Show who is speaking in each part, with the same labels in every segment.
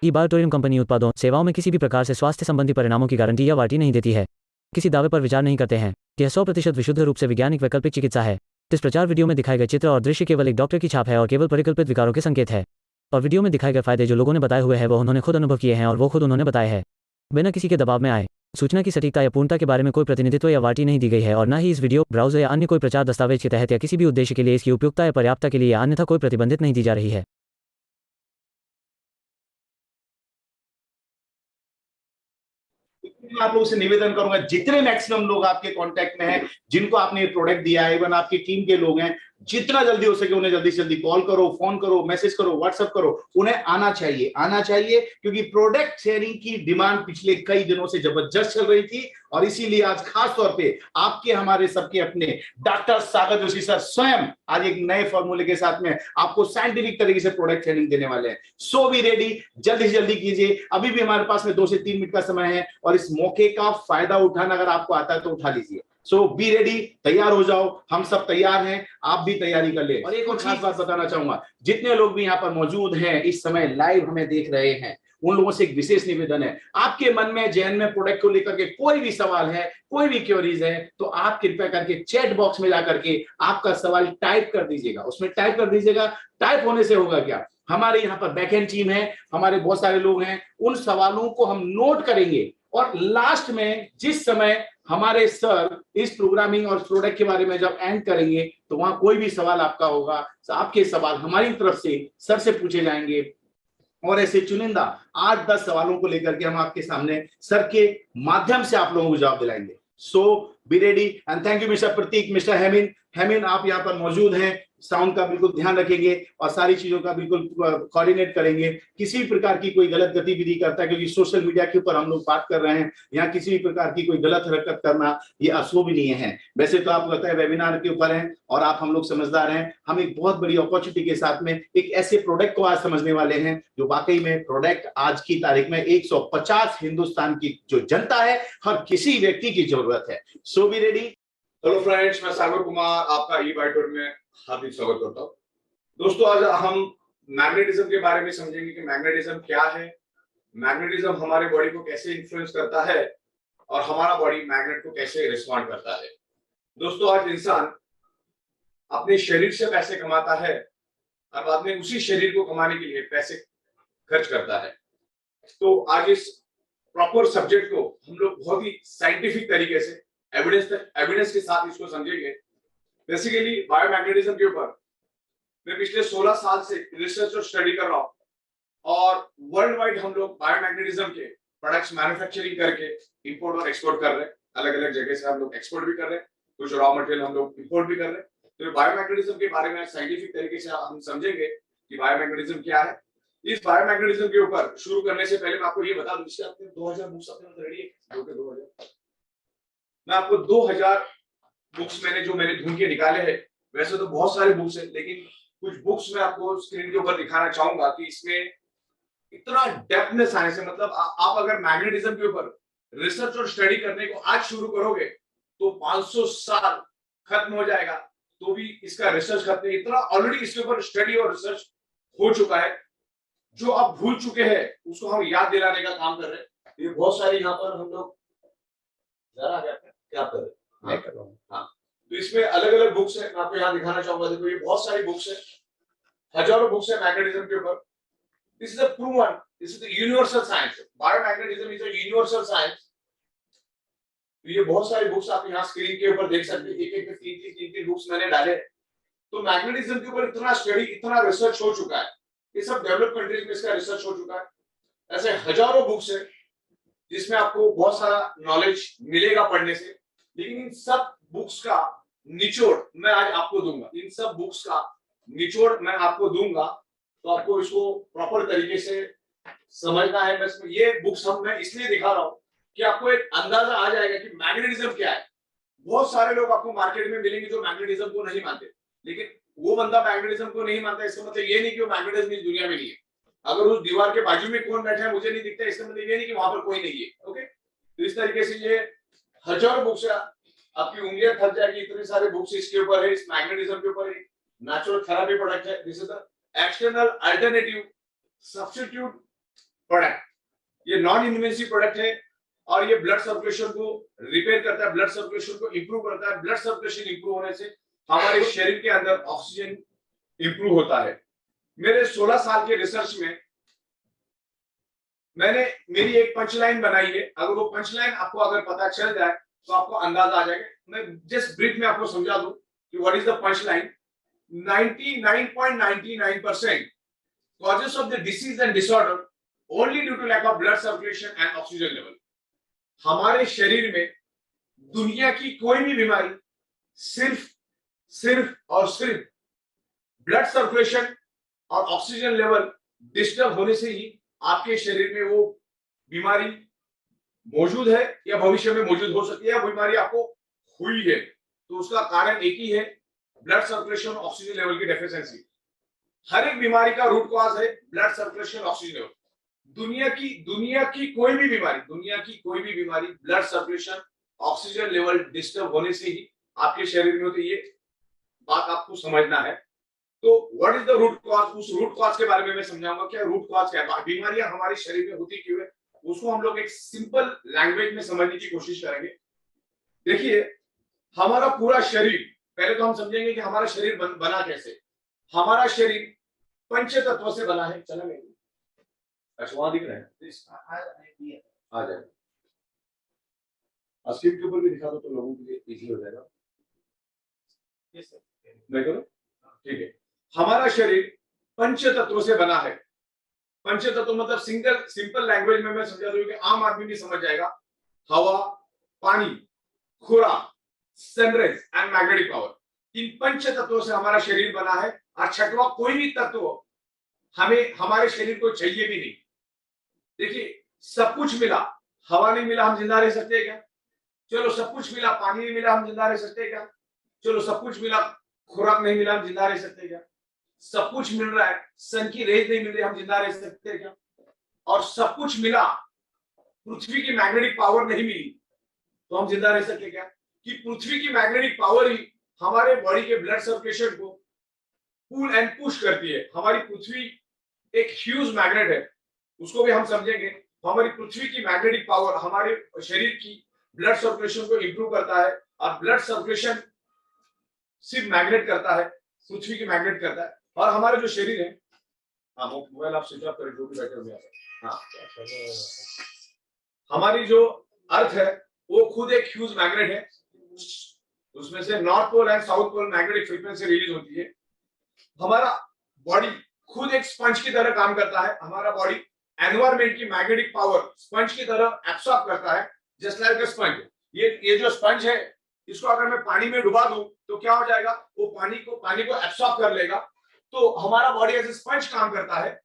Speaker 1: ई-बायोटोरियम company उत्पादों सेवाओं में किसी भी प्रकार से स्वास्थ्य संबंधी परिणामों की गारंटी या वारंटी नहीं देती है। किसी दावे पर विचार नहीं करते हैं। यह 100% विशुद्ध रूप से वैज्ञानिक वैकल्पिक चिकित्सा है। इस प्रचार वीडियो में दिखाए गए चित्र और दृश्य केवल एक डॉक्टर की छाप है और केवल परिकल्पित विकारों के संकेत है। और वीडियो में दिखाए गए फायदे जो लोगों ने बताए हुए हैं वह उन्होंने खुद अनुभव किए हैं और वो खुद उन्होंने बताए हैं, बिना किसी के दबाव में आए। सूचना की सटीकता या पूर्णता के बारे में कोई प्रतिनिधित्व या वारंटी नहीं दी गई है और न ही इस वीडियो ब्राउज़र या अन्य कोई प्रचार दस्तावेज के तहत या किसी भी उद्देश्य के लिए इसकी उपयुक्तता या पर्याप्तता के लिए या अन्यथा कोई प्रतिबंधित नहीं दी जा रही है।
Speaker 2: मैं आप लोगों से निवेदन करूंगा, जितने मैक्सिमम लोग आपके कांटेक्ट में हैं, जिनको आपने ये प्रोडक्ट दिया है, इवन आपकी टीम के लोग हैं, जितना जल्दी हो सके उन्हें जल्दी से जल्दी कॉल करो, फोन करो, मैसेज करो, व्हाट्सएप करो। उन्हें आना चाहिए क्योंकि प्रोडक्ट शेयरिंग की डिमांड पिछले कई दिनों से जबरदस्त चल रही थी और इसीलिए आज खास तौर पे आपके हमारे सबके अपने डॉक्टर सागर जोशी सर स्वयं आज एक नए फॉर्मूले के साथ में आपको साइंटिफिक तरीके से प्रोडक्ट शेयरिंग देने वाले हैं। सो बी रेडी, जल्दी से जल्दी कीजिए। अभी भी हमारे पास में 2 से 3 मिनट का समय है और इस मौके का फायदा उठाना अगर आपको आता है तो उठा लीजिए। सो बी रेडी, तैयार हो जाओ, हम सब तैयार हैं, आप भी तैयारी कर ले। और एक और खास बात बताना चाहूंगा, जितने लोग भी यहाँ पर मौजूद हैं, इस समय लाइव हमें देख रहे हैं, उन लोगों से एक विशेष निवेदन है। आपके मन में जहन में प्रोडक्ट को लेकर के कोई भी सवाल है, कोई भी क्वेरीज है, तो आप कृपया करके चैट बॉक्स में जाकर के आपका सवाल टाइप कर दीजिएगा। उसमें टाइप कर दीजिएगा। टाइप होने से होगा क्या, हमारे यहाँ पर बैकएंड टीम है, हमारे बहुत सारे लोग हैं, उन सवालों को हम नोट करेंगे और लास्ट में जिस समय हमारे सर इस प्रोग्रामिंग और प्रोडक्ट के बारे में जब एंड करेंगे तो वहां कोई भी सवाल आपका होगा, आपके सवाल हमारी तरफ से सर से पूछे जाएंगे और ऐसे चुनिंदा 8-10 सवालों को लेकर के हम आपके सामने सर के माध्यम से आप लोगों को जवाब दिलाएंगे। So be ready and thank you mister Prateek, mister Hemin आप यहाँ पर मौजूद हैं, साउंड का बिल्कुल ध्यान रखेंगे और सारी चीजों का बिल्कुल कोऑर्डिनेट करेंगे। किसी भी प्रकार की कोई गलत गतिविधि करता है, क्योंकि सोशल मीडिया के ऊपर हम लोग बात कर रहे हैं, यहाँ किसी भी प्रकार की कोई गलत हरकत करना ये अशोभनीय है। वैसे तो आप लगता है वेबिनार के ऊपर हैं और आप हम लोग समझदार हैं, हम एक बहुत बड़ी अपॉर्चुनिटी के साथ में एक ऐसे प्रोडक्ट को आज समझने वाले हैं जो वाकई में प्रोडक्ट आज की तारीख में 150 हिंदुस्तान की जो जनता है, हर किसी व्यक्ति की जरूरत है। सो बी रेडी।
Speaker 3: हेलो फ्रेंड्स, मैं सागर कुमार आपका ई-बायोटोर में हार्दिक स्वागत करता हूँ। दोस्तों, आज हम मैग्नेटिज्म के बारे में समझेंगे कि मैग्नेटिज्म क्या है, मैग्नेटिज्म हमारे बॉडी को कैसे इन्फ्लुएंस करता है और हमारा बॉडी मैग्नेट को कैसे रिस्पॉन्ड करता है। दोस्तों, आज इंसान अपने शरीर से पैसे कमाता है और बाद में उसी शरीर को कमाने के लिए पैसे खर्च करता है। तो आज इस प्रॉपर सब्जेक्ट को हम लोग बहुत ही साइंटिफिक तरीके से एविडेंस के साथ इसको समझेंगे। बेसिकली बायोमैग्नेटिज्म के ऊपर मैं पिछले 16 साल से रिसर्च और स्टडी कर रहा हूँ और वर्ल्ड वाइड हम लोग बायोमैग्नेटिज्म के प्रोडक्ट्स मैन्युफैक्चरिंग करके इंपोर्ट और एक्सपोर्ट कर रहे हैं। अलग अलग जगह से हम लोग एक्सपोर्ट भी कर रहे हैं, कुछ रॉ मटेरियल हम लोग इंपोर्ट भी कर रहे हैं। तो बायोमैग्नेटिज्म के बारे में साइंटिफिक तरीके से हम समझेंगे कि बायोमैग्नेटिज्म क्या है। इस बायोमैग्नेटिज्म के ऊपर शुरू करने से पहले मैं आपको ये बता दूं, इसके अपने 2000 बुक्स अपने रेडी है। 2000 मैं आपको 2000 बुक्स मैंने ढूंढ के निकाले हैं। वैसे तो बहुत सारे बुक्स हैं, लेकिन कुछ बुक्स मैं आपको स्क्रीन के ऊपर दिखाना चाहूंगा कि इसमें इतना डेप्थ में साइंस है। मतलब आप अगर मैग्नेटिज्म के ऊपर रिसर्च और स्टडी करने को आज शुरू करोगे तो 500 साल खत्म हो जाएगा, तो भी इसका रिसर्च खत्म नहीं। इतना ऑलरेडी इसके ऊपर स्टडी और रिसर्च हो चुका है। जो आप भूल चुके हैं उसको हम याद दिलाने का काम कर रहे हैं। ये बहुत सारे यहाँ पर हम लोग जरा क्या कर रहे हैं, मैं कर रहा हूँ। हाँ, तो इसमें अलग अलग बुक्स है, मैं आपको यहाँ दिखाना चाहूंगा। देखो, ये बहुत सारी बुक्स है, हजारों बुक्स है मैग्नेटिज्म के ऊपर। This is the proven, this is the universal science. Biomagnetism is a universal science. तो ये बहुत सारी बुक्स आप यहाँ स्क्रीन के ऊपर देख सकते हैं। एक में 3 बुक्स मैंने डाले। तो मैग्नेटिज्म के ऊपर इतना स्टडी, इतना रिसर्च हो चुका है। ये सब डेवलप कंट्रीज में इसका रिसर्च हो चुका है। ऐसे हजारों बुक्स है जिसमें आपको बहुत सारा नॉलेज मिलेगा पढ़ने से। लेकिन इन सब बुक्स का निचोड़ मैं आज आपको दूंगा। इन सब बुक्स का निचोड़ मैं आपको दूंगा, तो आपको इसको प्रॉपर तरीके से समझना है। मैं ये बुक्स मैं इसलिए दिखा रहा हूँ कि आपको एक अंदाजा आ जाएगा कि मैग्नेटिज्म क्या है। बहुत सारे लोग आपको मार्केट में मिलेंगे जो मैग्नेटिज्म को नहीं मानते, लेकिन वो बंदा मैग्नेटिज्म को नहीं मानता इसका मतलब ये नहीं कि वो मैग्नेटिज्म इस दुनिया में नहीं है। अगर उस दीवार के बाजू में कौन बैठा है मुझे नहीं दिखता, इसका मतलब ये नहीं कि वहां पर कोई नहीं है। ओके, तो इस तरीके से ये हजारों बुक्स है, आपकी उंगलियां थक जाएगी, इतने सारे बुक्स इसके ऊपर है। इस मैग्नेटिज्म के ऊपर नेचुरल थेरेपी प्रोडक्ट है। This is the external alternative substitute product, ये नॉन इन्वेसिव प्रोडक्ट है और ये ब्लड सर्कुलेशन को रिपेयर करता है, ब्लड सर्कुलेशन को इंप्रूव करता है। ब्लड सर्कुलेशन इंप्रूव होने से हमारे शरीर के अंदर ऑक्सीजन इंप्रूव होता है। मेरे 16 साल के रिसर्च में मैंने मेरी एक पंचलाइन बनाई है। अगर वो पंचलाइन आपको अगर पता चल जाए तो आपको अंदाजा आ जाएगा। मैं जस्ट ब्रीफ में आपको समझा दूं कि what is the punchline. 99.99% causes of the disease and disorder only due to lack of blood circulation and oxygen level। हमारे शरीर में दुनिया की कोई भी बीमारी सिर्फ और सिर्फ ब्लड सर्कुलेशन और ऑक्सीजन लेवल डिस्टर्ब होने से ही आपके शरीर में वो बीमारी मौजूद है या भविष्य में मौजूद हो सकती है, बीमारी आपको हुई है। तो उसका कारण एक ही है, ब्लड सर्कुलेशन और ऑक्सीजन लेवल की डेफिशिएंसी। हर एक बीमारी का रूट कॉज है ब्लड सर्कुलेशन ऑक्सीजन लेवल। दुनिया की कोई भी बीमारी blood circulation oxygen level disturb होने से ही आपके शरीर में होती है। ये बात आपको समझना है। तो what is the root cause, उस रूट कॉज के बारे में मैं समझाऊंगा। क्या रूट कॉज क्या है, बीमारियां हमारे शरीर में होती क्यों है, उसको हम लोग एक सिंपल लैंग्वेज में समझने की कोशिश करेंगे। देखिए, हमारा पूरा शरीर, पहले तो हम समझेंगे कि हमारा शरीर बना कैसे। हमारा शरीर पंच तत्वों से बना है। चला गया, अच्छा वहां दिख रहा है, आ जाए स्क्रीन के ऊपर भी दिखा दो तो लोगों के लिए इजी हो जाएगा। मैं करूं, ठीक है। हमारा शरीर पंच तत्वों से बना है। पंच तत्व मतलब सिंपल लैंग्वेज में मैं समझा दूं कि आम आदमी भी समझ जाएगा। हवा, पानी, खुराक, सनराइज एंड मैग्नेटिक पावर। इन पंच तत्वों से हमारा शरीर बना है और छठवां कोई भी तत्व हमें हमारे शरीर को चाहिए भी नहीं। देखिए, सब कुछ मिला, हवा नहीं मिला हम जिंदा रह सकते हैं क्या? चलो सब कुछ मिला, पानी नहीं मिला हम जिंदा रह सकते हैं क्या? चलो सब कुछ मिला, खुराक नहीं मिला हम जिंदा रह सकते हैं क्या? सब कुछ मिल रहा है, सन की रेज नहीं मिल रही हम जिंदा रह सकते हैं क्या? और सब कुछ मिला, पृथ्वी की मैग्नेटिक पावर नहीं मिली तो हम जिंदा रह सकते क्या? कि पृथ्वी की मैग्नेटिक पावर ही हमारे बॉडी के ब्लड सर्कुलेशन को पुल एंड पुश करती है। हमारी पृथ्वी एक ह्यूज मैग्नेट है, उसको भी हम समझेंगे। हमारी पृथ्वी की मैग्नेटिक पावर हमारे शरीर की ब्लड सर्कुलेशन को इंप्रूव करता है और ब्लड सर्कुलेशन सिर्फ मैग्नेट करता है, पृथ्वी की मैग्नेट करता है। और हमारा जो शरीर है, हाँ मोबाइल आप स्विच ऑफ करें, जो भी बैठे हुए हैं। हाँ, हमारी जो अर्थ है वो खुद एक ह्यूज मैग्नेट है। उसमें से north pole and south pole magnetic frequency release होती है। हमारा बॉडी खुद एक स्पंज की तरह काम करता है। हमारा बॉडी एनवायरमेंट की मैग्नेटिक पावर स्पंज की तरह एब्सॉर्ब करता है, जस्ट लाइक अ स्पंज। ये जो स्पंज है, इसको अगर मैं पानी में डुबा दूं तो क्या हो जाएगा, वो पानी को एब्सॉर्ब कर लेगा। तो हमारा बॉडी एज ए स्पंज काम करता है,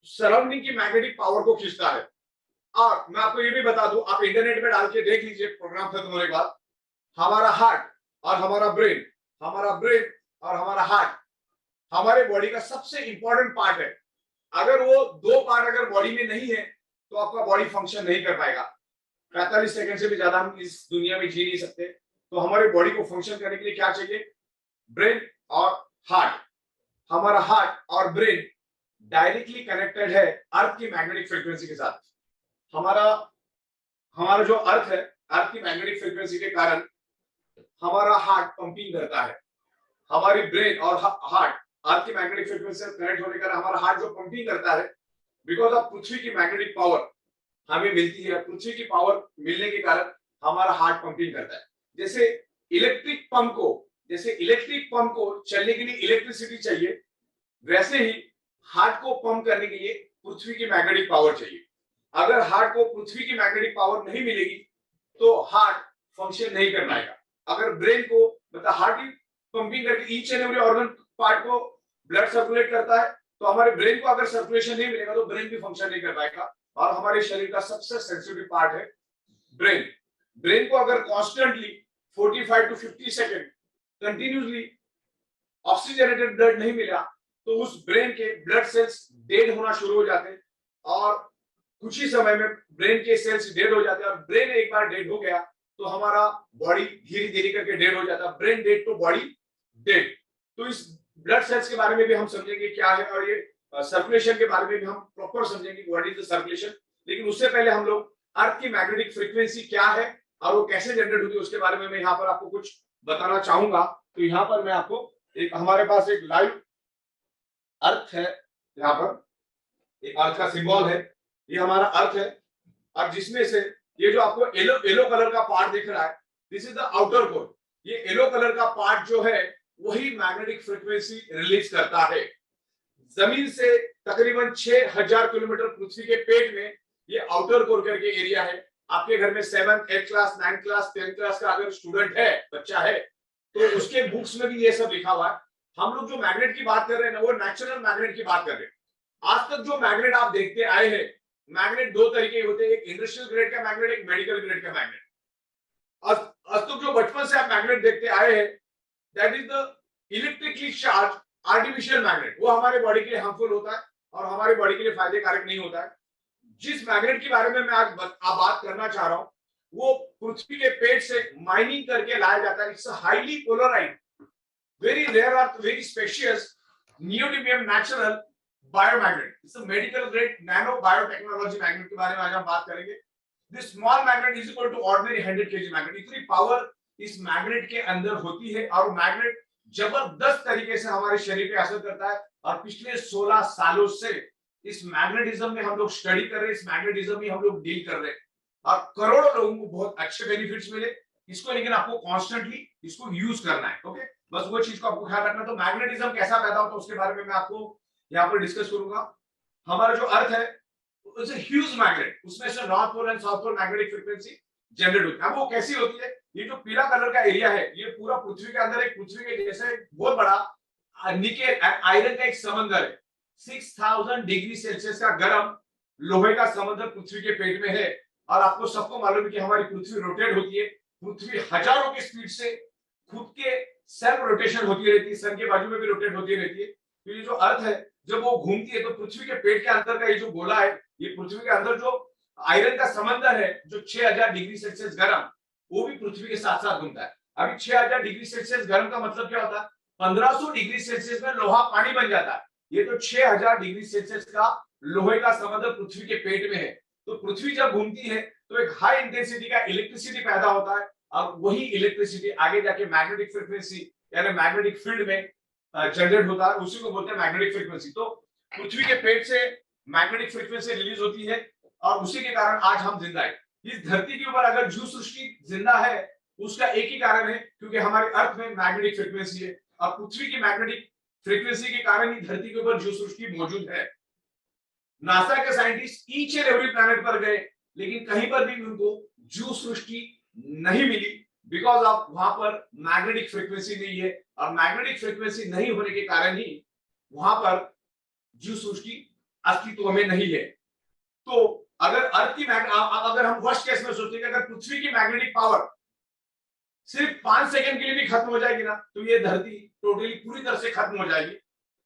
Speaker 3: सराउंडिंग की मैग्नेटिक पावर को खींचता है। और मैं आपको ये भी बता दूं, आप इंटरनेट में डाल के देख लीजिए प्रोग्राम खत्म होने के बाद, हमारा हार्ट और हमारा ब्रेन और हमारा हार्ट हमारे बॉडी का सबसे इंपॉर्टेंट पार्ट है। अगर वो दो पार्ट अगर बॉडी में नहीं है तो आपका बॉडी फंक्शन नहीं कर पाएगा। 45 सेकंड से भी ज्यादा हम इस दुनिया में जी नहीं सकते। तो हमारे बॉडी को फंक्शन करने के लिए क्या चाहिए? ब्रेन और हार्ट। हमारा हार्ट और ब्रेन डायरेक्टली कनेक्टेड है अर्थ की मैग्नेटिक फ्रीक्वेंसी के साथ। हमारा जो अर्थ है, अर्थ की मैग्नेटिक फ्रीक्वेंसी के कारण हमारा हार्ट पंपिंग करता है। हमारी ब्रेन और हार्ट अर्थ की मैग्नेटिक फ्रीक्वेंसी से कनेक्ट होने के कारण हमारा हार्ट जो पंपिंग करता है, बिकॉज ऑफ पृथ्वी की मैग्नेटिक पावर हमें मिलती है। पृथ्वी की पावर मिलने के कारण हमारा हार्ट पंपिंग करता है। जैसे इलेक्ट्रिक पंप को चलने के लिए इलेक्ट्रिसिटी चाहिए, वैसे ही हार्ट को पंप करने के लिए पृथ्वी की मैग्नेटिक पावर चाहिए। अगर हार्ट को पृथ्वी की मैग्नेटिक पावर नहीं मिलेगी तो हार्ट फंक्शन नहीं कर पाएगा। अगर ब्रेन को मतलब हार्ट की पंपिंग करके each and every organ part को ब्लड सर्कुलेट करता है, तो हमारे ब्रेन को अगर सर्कुलेशन नहीं मिलेगा तो ब्रेन भी फंक्शन नहीं कर पाएगा। और हमारे शरीर का सबसे सेंसिटिव पार्ट है ब्रेन। ब्रेन को अगर constantly 45 to 50 second continuously oxygenated blood नहीं मिला तो उस ब्रेन के ब्लड सेल्स डेड होना शुरू हो जाते हैं और कुछ ही समय में ब्रेन के सेल्स डेड हो जाते हैं। और ब्रेन एक बार डेड हो गया तो हमारा बॉडी धीरे धीरे करके डेड हो जाता है। ब्रेन डेड तो बॉडी डेड। तो इस ब्लड सेल्स के बारे में भी हम समझेंगे क्या है और ये सर्कुलेशन के बारे में भी हम प्रॉपर समझेंगे व्हाट इज द सर्कुलेशन। लेकिन उससे पहले हम लोग अर्थ की मैग्नेटिक फ्रीक्वेंसी क्या है और वो कैसे जनरेट होती है उसके बारे में मैं यहाँ पर आपको कुछ बताना चाहूंगा। तो यहाँ पर मैं आपको एक, हमारे पास एक लाइव अर्थ है, यहाँ पर एक अर्थ का सिंबल है, ये हमारा अर्थ है। और जिसमें से ये जो आपको येलो येलो कलर का पार्ट दिख रहा है, this is the outer core. ये येलो कलर का पार्ट जो है वही मैग्नेटिक फ्रीक्वेंसी रिलीज करता है। जमीन से तकरीबन 6000 किलोमीटर पृथ्वी के पेट में ये आउटर कोर करके एरिया है। आपके घर में 7th 8th class 9th class 10th class का अगर स्टूडेंट है, बच्चा है, तो उसके बुक्स में भी ये सब लिखा हुआ है। हम लोग जो मैग्नेट की बात कर रहे हैं ना, वो नेचुरल मैग्नेट की बात कर रहे हैं। आज तक जो मैग्नेट आप देखते आए हैं, मैग्नेट दो तरीके होते हैं, एक इंडस्ट्रियल ग्रेड का मैग्नेट, एक मेडिकल ग्रेड का मैग्नेट। आज तक जो बचपन से आप मैग्नेट देखते आए हैं, that is the electrically charge artificial magnet. वो हमारे बॉडी के लिए हार्मफुल होता है और हमारे बॉडी के लिए फायदे कारक नहीं होता है। जिस मैग्नेट के बारे में मैं आज बात करना चाह रहा हूं, वो पृथ्वी के पेट से माइनिंग करके लाया जाता है। It's highly polarised, very rare earth, very spacious neodymium natural biomagnet. It's a medical grade nano biotechnology magnet के बारे में आज हम बात करेंगे। This small magnet is equal to ordinary 100 kg magnet. इतनी पावर इस मैग्नेट के अंदर होती है और मैग्नेट जबरदस्त तरीके से हमारे शरीर पे असर करता है। और पिछले 16 सालों से इस मैग्नेटिज्म में हम लोग स्टडी कर रहे हैं, इस मैग्नेटिज्म में हम लोग डील कर रहे हैं और करोड़ों लोगों को बहुत अच्छे बेनिफिट्स मिले इसको। लेकिन आपको कॉन्स्टेंटली इसको यूज करना है। ओके, बस वो चीज को आपको ख्याल रखना। तो मैग्नेटिज्म कैसा पैदा होता है उसके बारे में मैं आपको यहाँ पर डिस्कस करूंगा। हमारा जो अर्थ है इट्स अ ह्यूज मैग्नेट, उसमें से north pole and south pole magnetic frequency generate होती है। अब वो कैसी होती है, ये जो पीला कलर का एरिया है, ये पूरा पृथ्वी के अंदर एक पृथ्वी के जैसे बहुत बड़ा निकेल आयरन का एक समंदर है। 6000 डिग्री सेल्सियस का गर्म लोहे का समंदर पृथ्वी के पेट में है। और आपको सबको मालूम है कि हमारी पृथ्वी रोटेट होती है, पृथ्वी हजारों की स्पीड से खुद के सेल्फ रोटेशन होती रहती है, सन के बाजू में भी रोटेट होती रहती है। तो ये जो अर्थ है जब वो घूमती है तो पृथ्वी के पेट के अंदर का ये जो गोला है, ये पृथ्वी के अंदर जो आयरन का समंदर है जो 6000 डिग्री सेल्सियस गर्म, वो भी पृथ्वी के साथ साथ घूमता है। अभी 6000 डिग्री सेल्सियस गर्म का मतलब क्या होता है, 1500 डिग्री सेल्सियस में लोहा पानी बन जाता है। ये तो 6000 डिग्री सेल्सियस का लोहे का समंदर पृथ्वी के पेट में है। तो पृथ्वी जब घूमती है तो एक हाई इंटेंसिटी का इलेक्ट्रिसिटी पैदा होता है और वही इलेक्ट्रिसिटी आगे जाके मैग्नेटिक फ्रीक्वेंसी यानी मैग्नेटिक फील्ड में जनरेट होता है, उसी को बोलते हैं मैग्नेटिक फ्रीक्वेंसी। तो पृथ्वी के पेट से मैग्नेटिक फ्रीक्वेंसी रिलीज होती है और उसी के कारण आज हम जिंदा है। इस धरती के ऊपर अगर जीव सृष्टि जिंदा है उसका एक ही कारण है, क्योंकि हमारे अर्थ में मैग्नेटिक फ्रीक्वेंसी है और पृथ्वी की मैग्नेटिक फ्रीक्वेंसी के कारण ही धरती के ऊपर जीव सृष्टि मौजूद है। नासा के scientist each and every planet पर गए लेकिन कहीं पर भी उनको जीव सृष्टि नहीं मिली, बिकॉज ऑफ वहां पर मैग्नेटिक फ्रीक्वेंसी नहीं है। और मैग्नेटिक फ्रीक्वेंसी नहीं होने के कारण ही वहां पर जीव सृष्टि अस्तित्व में नहीं है। तो अगर अर्थ की अगर हम वर्स्ट केस में सोचते हैं कि अगर पृथ्वी की मैग्नेटिक पावर सिर्फ 5 सेकंड के लिए भी खत्म हो जाएगी ना, तो ये धरती टोटली पूरी तरह से खत्म हो जाएगी।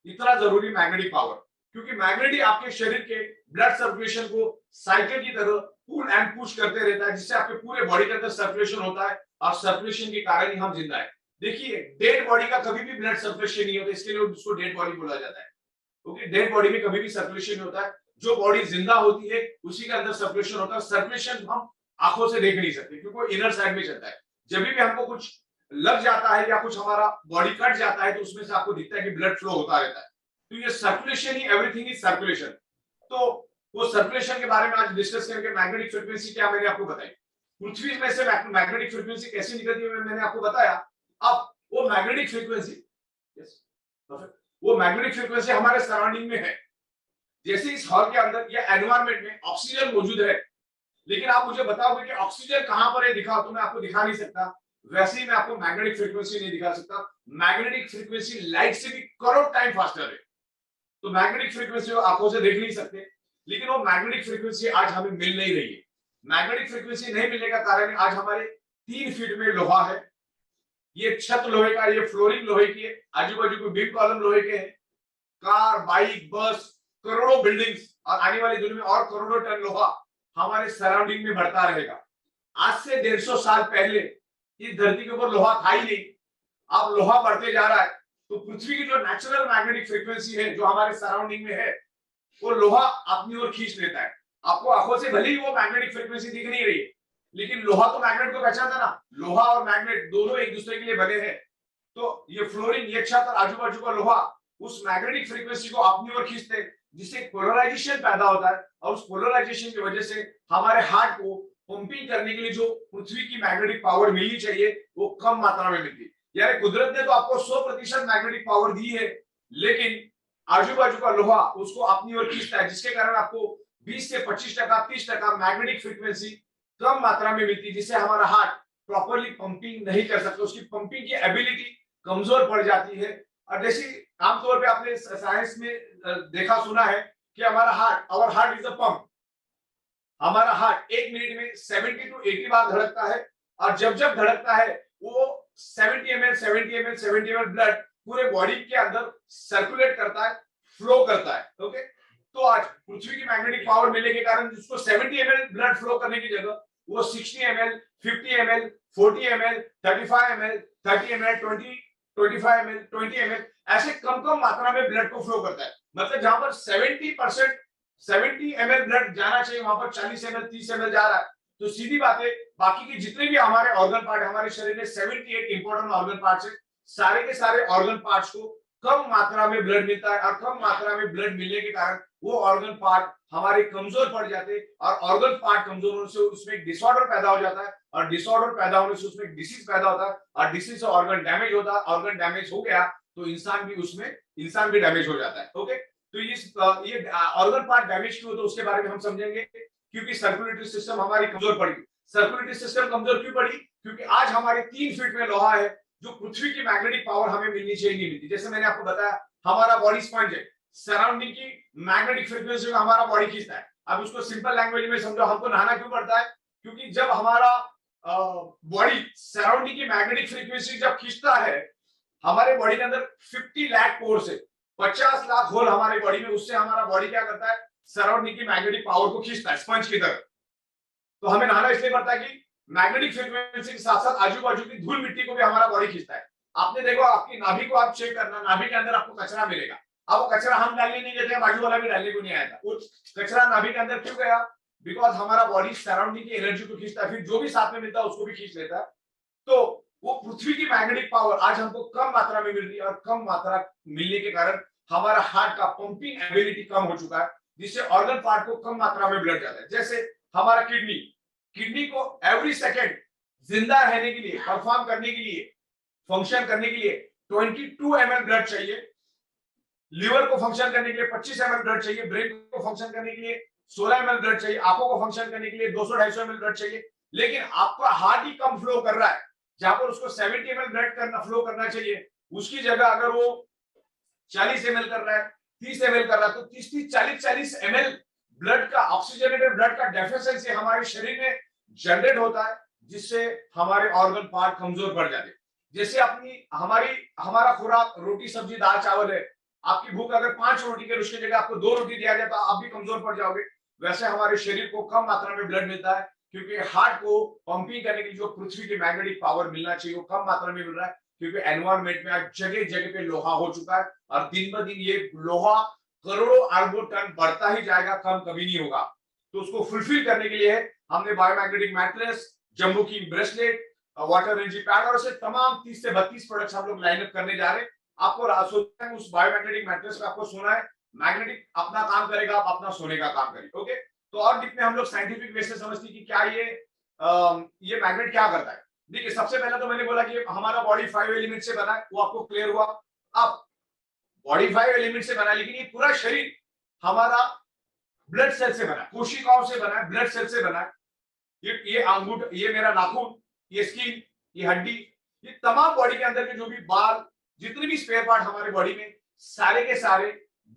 Speaker 3: इतना जरूरी मैग्नेटिक पावर, क्योंकि मैग्नेटिक आपके शरीर के ब्लड सर्कुलेशन को साइकिल की तरह पुल एंड पुश करते रहता है, जिससे आपके पूरे बॉडी के अंदर सर्कुलेशन होता है और सर्कुलेशन के कारण ही हम जिंदा है। देखिए, डेड बॉडी का कभी भी ब्लड सर्कुलेशन नहीं होता, इसके लिए उसको डेड बॉडी बोला जाता है, क्योंकि डेड बॉडी में कभी भी सर्कुलेशन नहीं होता है। जो बॉडी जिंदा होती है उसी के अंदर सर्कुलेशन होता है। सर्कुलेशन हम आंखों से देख नहीं सकते क्योंकि वो इनर साइड में चलता है। जब भी हमको कुछ लग जाता है या कुछ हमारा बॉडी कट जाता है तो उसमें से आपको दिखता है कि ब्लड फ्लो होता रहता है। तो ये circulation he, everything is circulation. तो वो सर्कुलेशन के बारे में आज डिस्कस करेंगे। मैग्नेटिक फ्रीक्वेंसी क्या मैंने आपको बताई, पृथ्वी में से मैग्नेटिक फ्रीक्वेंसी कैसे निकलती है मैंने आपको बताया। अब वो मैग्नेटिक फ्रीक्वेंसी, वो मैग्नेटिक फ्रीक्वेंसी हमारे सराउंडिंग में है। जैसे इस हॉल के अंदर या एनवायरमेंट में ऑक्सीजन मौजूद है, लेकिन आप मुझे बताओगे कि ऑक्सीजन कहां पर है दिखाओ, तो मैं आपको दिखा नहीं सकता। वैसे ही मैं आपको मैग्नेटिक फ्रीक्वेंसी नहीं दिखा सकता। मैग्नेटिक फ्रीक्वेंसी लाइट से भी करोड़ टाइम फास्टर है। तो मैग्नेटिक फ्रीक्वेंसी आंखों से देख नहीं सकते, लेकिन वो मैग्नेटिक फ्रीक्वेंसी आज हमें मिल नहीं रही है। मैग्नेटिक फ्रीक्वेंसी नहीं मिलने का कारण आज हमारे 3 फीट में लोहा है, ये छत लोहे का, ये फ्लोरिंग लोहे की है, आजू बाजू के बीम कॉलम लोहे के हैं, कार, बाइक, बस, करोड़ों बिल्डिंग्स और आने वाली दुनिया में और करोड़ों टन लोहा हमारे सराउंडिंग में बढ़ता रहेगा। आज से 150 साल पहले इस धरती के ऊपर लोहा था ही नहीं, अब लोहा बढ़ते जा रहा है। तो पृथ्वी की जो नेचुरल मैग्नेटिक फ्रीक्वेंसी है जो हमारे सराउंडिंग में है, वो लोहा अपनी ओर खींच लेता है। आपको आंखों से भले ही वो मैग्नेटिक फ्रीक्वेंसी दिख नहीं रही है, लेकिन लोहा तो मैग्नेट को पहचानता ना, लोहा और मैग्नेट दोनों एक दूसरे के लिए बने हैं। तो ये फ्लोरीन, ये छत और आजू बाजू का लोहा उस मैग्नेटिक फ्रीक्वेंसी को अपनी ओर खींचते हैं, जिससे पोलराइजेशन पैदा होता है, और उस पोलराइजेशन की वजह से हमारे हार्ट को पंपिंग करने के लिए जो पृथ्वी की मैग्नेटिक पावर मिलनी चाहिए वो कम मात्रा में मिलती है। यानी कुदरत ने तो आपको 100% मैग्नेटिक पावर दी है, लेकिन आजू बाजू का लोहा उसको अपनी ओर खींचता है, जिसके कारण आपको 20 से 25%, 30% मैग्नेटिक फ्रीक्वेंसी कम मात्रा में मिलती है, जिससे हमारा हार्ट प्रॉपरली पंपिंग नहीं कर सकता, उसकी पंपिंग की एबिलिटी कमजोर पड़ जाती है। और जैसे आमतौर पे आपने साइंस में देखा सुना है कि हमारा heart, our heart is a pump, हमारा हार्ट 1 मिनट में 70 to 80 बार धड़कता है, और जब जब धड़कता है वो 70 ml ब्लड पूरे बॉडी के अंदर सर्कुलेट करता है, फ्लो करता है। ओके, तो आज पृथ्वी की मैग्नेटिक पावर मिलने के कारण जिसको 70 ml ब्लड फ्लो करने की जगह वो 60 ml, 50 ml, 40 ml, 35 ml, 30 ml, 25 ml, 20 ml ऐसे कम कम मात्रा में ब्लड को फ्लो करता है। मतलब जहां पर 70 ml ब्लड जाना चाहिए वहां पर 40 ml, 30 ml जा रहा है। तो सीधी बात है, बाकी के जितने भी हमारे ऑर्गन पार्ट, हमारे शरीर में 78 इंपॉर्टेंट ऑर्गन पार्ट्स है, सारे के सारे ऑर्गन पार्ट्स को कम मात्रा में ब्लड मिलता है, और कम मात्रा में ब्लड मिलने के कारण वो ऑर्गन पार्ट हमारे कमजोर पड़ जाते हैं, और ऑर्गन पार्ट कमजोर होने से उसमें एक डिसऑर्डर पैदा हो जाता है, और डिसऑर्डर पैदा होने से उसमें एक डिसीज पैदा होता है, और डिसीज से ऑर्गन डैमेज होता है। ऑर्गन डैमेज हो गया तो इंसान भी डैमेज हो जाता है। ओके, तो ये ऑर्गन पार्ट डैमेज क्यों होता है उसके बारे में हम समझेंगे, क्योंकि सर्कुलेटरी सिस्टम हमारी कमजोर पड़ी। सर्कुलेटरी सिस्टम कमजोर क्यों पड़ी? क्योंकि आज हमारे 3 फीट में लोहा है, जो पृथ्वी की मैग्नेटिक पावर हमें मिलनी चाहिए नहीं मिलती। जैसे मैंने आपको बताया, हमारा बॉडी स्पंज है, सराउंडिंग की मैग्नेटिक फ्रीक्वेंसी में हमारा बॉडी खींचता है। अब उसको सिंपल लैंग्वेज में समझो, हमको नहाना क्यों पड़ता है? क्योंकि जब हमारा बॉडी सराउंडिंग की मैग्नेटिक फ्रीक्वेंसी जब खींचता है, हमारे बॉडी के अंदर 50 लाख पोर्स है, 50 लाख होल हमारे बॉडी में, उससे हमारा बॉडी क्या करता है? सराउंडिंग की मैग्नेटिक पावर को खींचता है स्पंज की तरह। तो हमें नहाना इसलिए पड़ता है कि मैग्नेटिक फ्रीक्वेंसी के साथ साथ आजू बाजू की धूल मिट्टी को भी हमारा बॉडी खींचता है। आपने देखो, आपकी नाभि को आप चेक करना, नाभि के अंदर आपको कचरा मिलेगा। अब वो कचरा हम डालने नहीं देते, बाजू वाला भी डालने को नहीं आया था, वो कचरा नाभि के अंदर क्यों गया? बिकॉज हमारा बॉडी सराउंडिंग की एनर्जी को खींचता है, फिर जो भी साथ में मिलता है उसको भी खींच लेता है। तो वो पृथ्वी की मैग्नेटिक पावर आज हमको कम मात्रा में मिल रही है, और कम मात्रा मिलने के कारण हमारा हार्ट का पंपिंग एबिलिटी कम हो चुका है, जिससे ऑर्गन पार्ट को कम मात्रा में ब्लड जाता है। जैसे हमारा किडनी को एवरी सेकेंड जिंदा रहने के लिए, परफॉर्म करने के लिए, फंक्शन करने के लिए 22 ml ब्लड चाहिए। लिवर को फंक्शन करने के लिए 25 ml ब्लड चाहिए। ब्रेन को फंक्शन करने के लिए 16 ml ब्लड चाहिए। आंखों को फंक्शन करने के लिए 200-250 ml ब्लड चाहिए। लेकिन आपका हार्ट ही कम फ्लो कर रहा है, जहां पर उसको 70 ml ब्लड फ्लो करना चाहिए, उसकी जगह अगर वो 40 ml कर रहा है, 30 ml कर रहा है, तो 30-40 ml ब्लड का, ऑक्सीजनेटेड ब्लड का डेफिशिएंसी हमारे शरीर में जनरेट होता है, जिससे हमारे ऑर्गन पार्ट कमजोर पड़ जाते हैं। जैसे हमारा खुराक रोटी सब्जी दाल चावल है, आपकी भूख अगर 5 रोटी के उसकी जगह आपको 2 रोटी दिया जाए तो आप भी कमजोर पड़ जाओगे। वैसे हमारे शरीर को कम मात्रा में ब्लड मिलता है, क्योंकि हार्ट को पंपिंग करने के लिए जो पृथ्वी की मैग्नेटिक पावर मिलना चाहिए वो कम मात्रा में मिल रहा है, क्योंकि एनवायरमेंट में आज जगह जगह पे लोहा हो चुका है, और दिन ब दिन ये लोहा करोड़ों अरबों टन बढ़ता ही जाएगा, कम कभी नहीं होगा। तो उसको फुलफिल करने के लिए हमने बायोमैग्नेटिक मैट्रेस, जम्बो की ब्रेसलेट, वाटर एनर्जी पैड और ऐसे तमाम 30 से 32 प्रोडक्ट्स हम लोग लाइनअप करने जा रहे हैं। आपको उस बायोमैग्नेटिक मैट्रेस में आपको सोना है, मैग्नेटिक अपना काम करेगा, आप अपना सोने का काम करेंगे। ओके, तो और जितने हम लोग साइंटिफिक वे से समझते कि क्या ये मैग्नेट क्या करता है। देखिए, सबसे पहले तो मैंने बोला कि हमारा बॉडी 5 एलिमेंट से बना है, वो आपको क्लियर हुआ। अब बॉडी 5 एलिमेंट से बना, लेकिन ये पूरा शरीर हमारा ब्लड सेल से बना, कोशिकाओं से बना है, ब्लड सेल से बना है। ये अंगूठा, ये मेरा नाखून, ये स्किन, ये हड्डी, ये तमाम बॉडी के अंदर के जो भी बाल, जितने भी स्पेयर पार्ट हमारे बॉडी में, सारे के सारे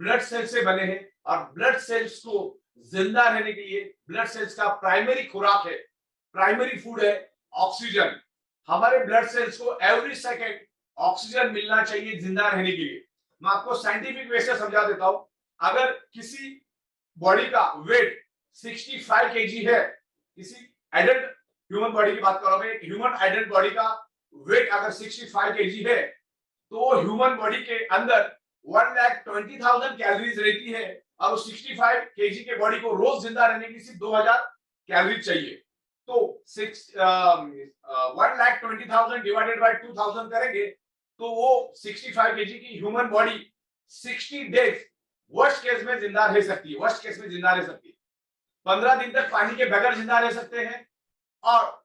Speaker 3: ब्लड सेल से बने हैं। और ब्लड सेल्स को जिंदा रहने के लिए ब्लड सेल्स का प्राइमरी खुराक है, प्राइमरी फूड है ऑक्सीजन। हमारे ब्लड सेल्स को एवरी सेकेंड ऑक्सीजन मिलना चाहिए जिंदा रहने के लिए। मैं आपको साइंटिफिक वे से समझा देता हूं। अगर किसी बॉडी का वेट 65 kg है, किसी एडल्ट ह्यूमन बॉडी की बात कर रहा हूं, ह्यूमन एडल्ट बॉडी का वेट अगर 65 kg है, तो ह्यूमन बॉडी के अंदर 1,20,000 कैलोरीज रहती है और 65 केजी के बॉडी को रोज जिंदा रहने के लिए सिर्फ 2,000 कैलोरी चाहिए। तो 1,20,000 डिवाइडेड बाय 2,000 करेंगे तो वो 65 केजी की human body 60 days worst case में जिंदा रह सकती है। वर्स्ट केस में जिंदा रह सकती है। 15 दिन तक पानी के बगैर जिंदा रह सकते हैं और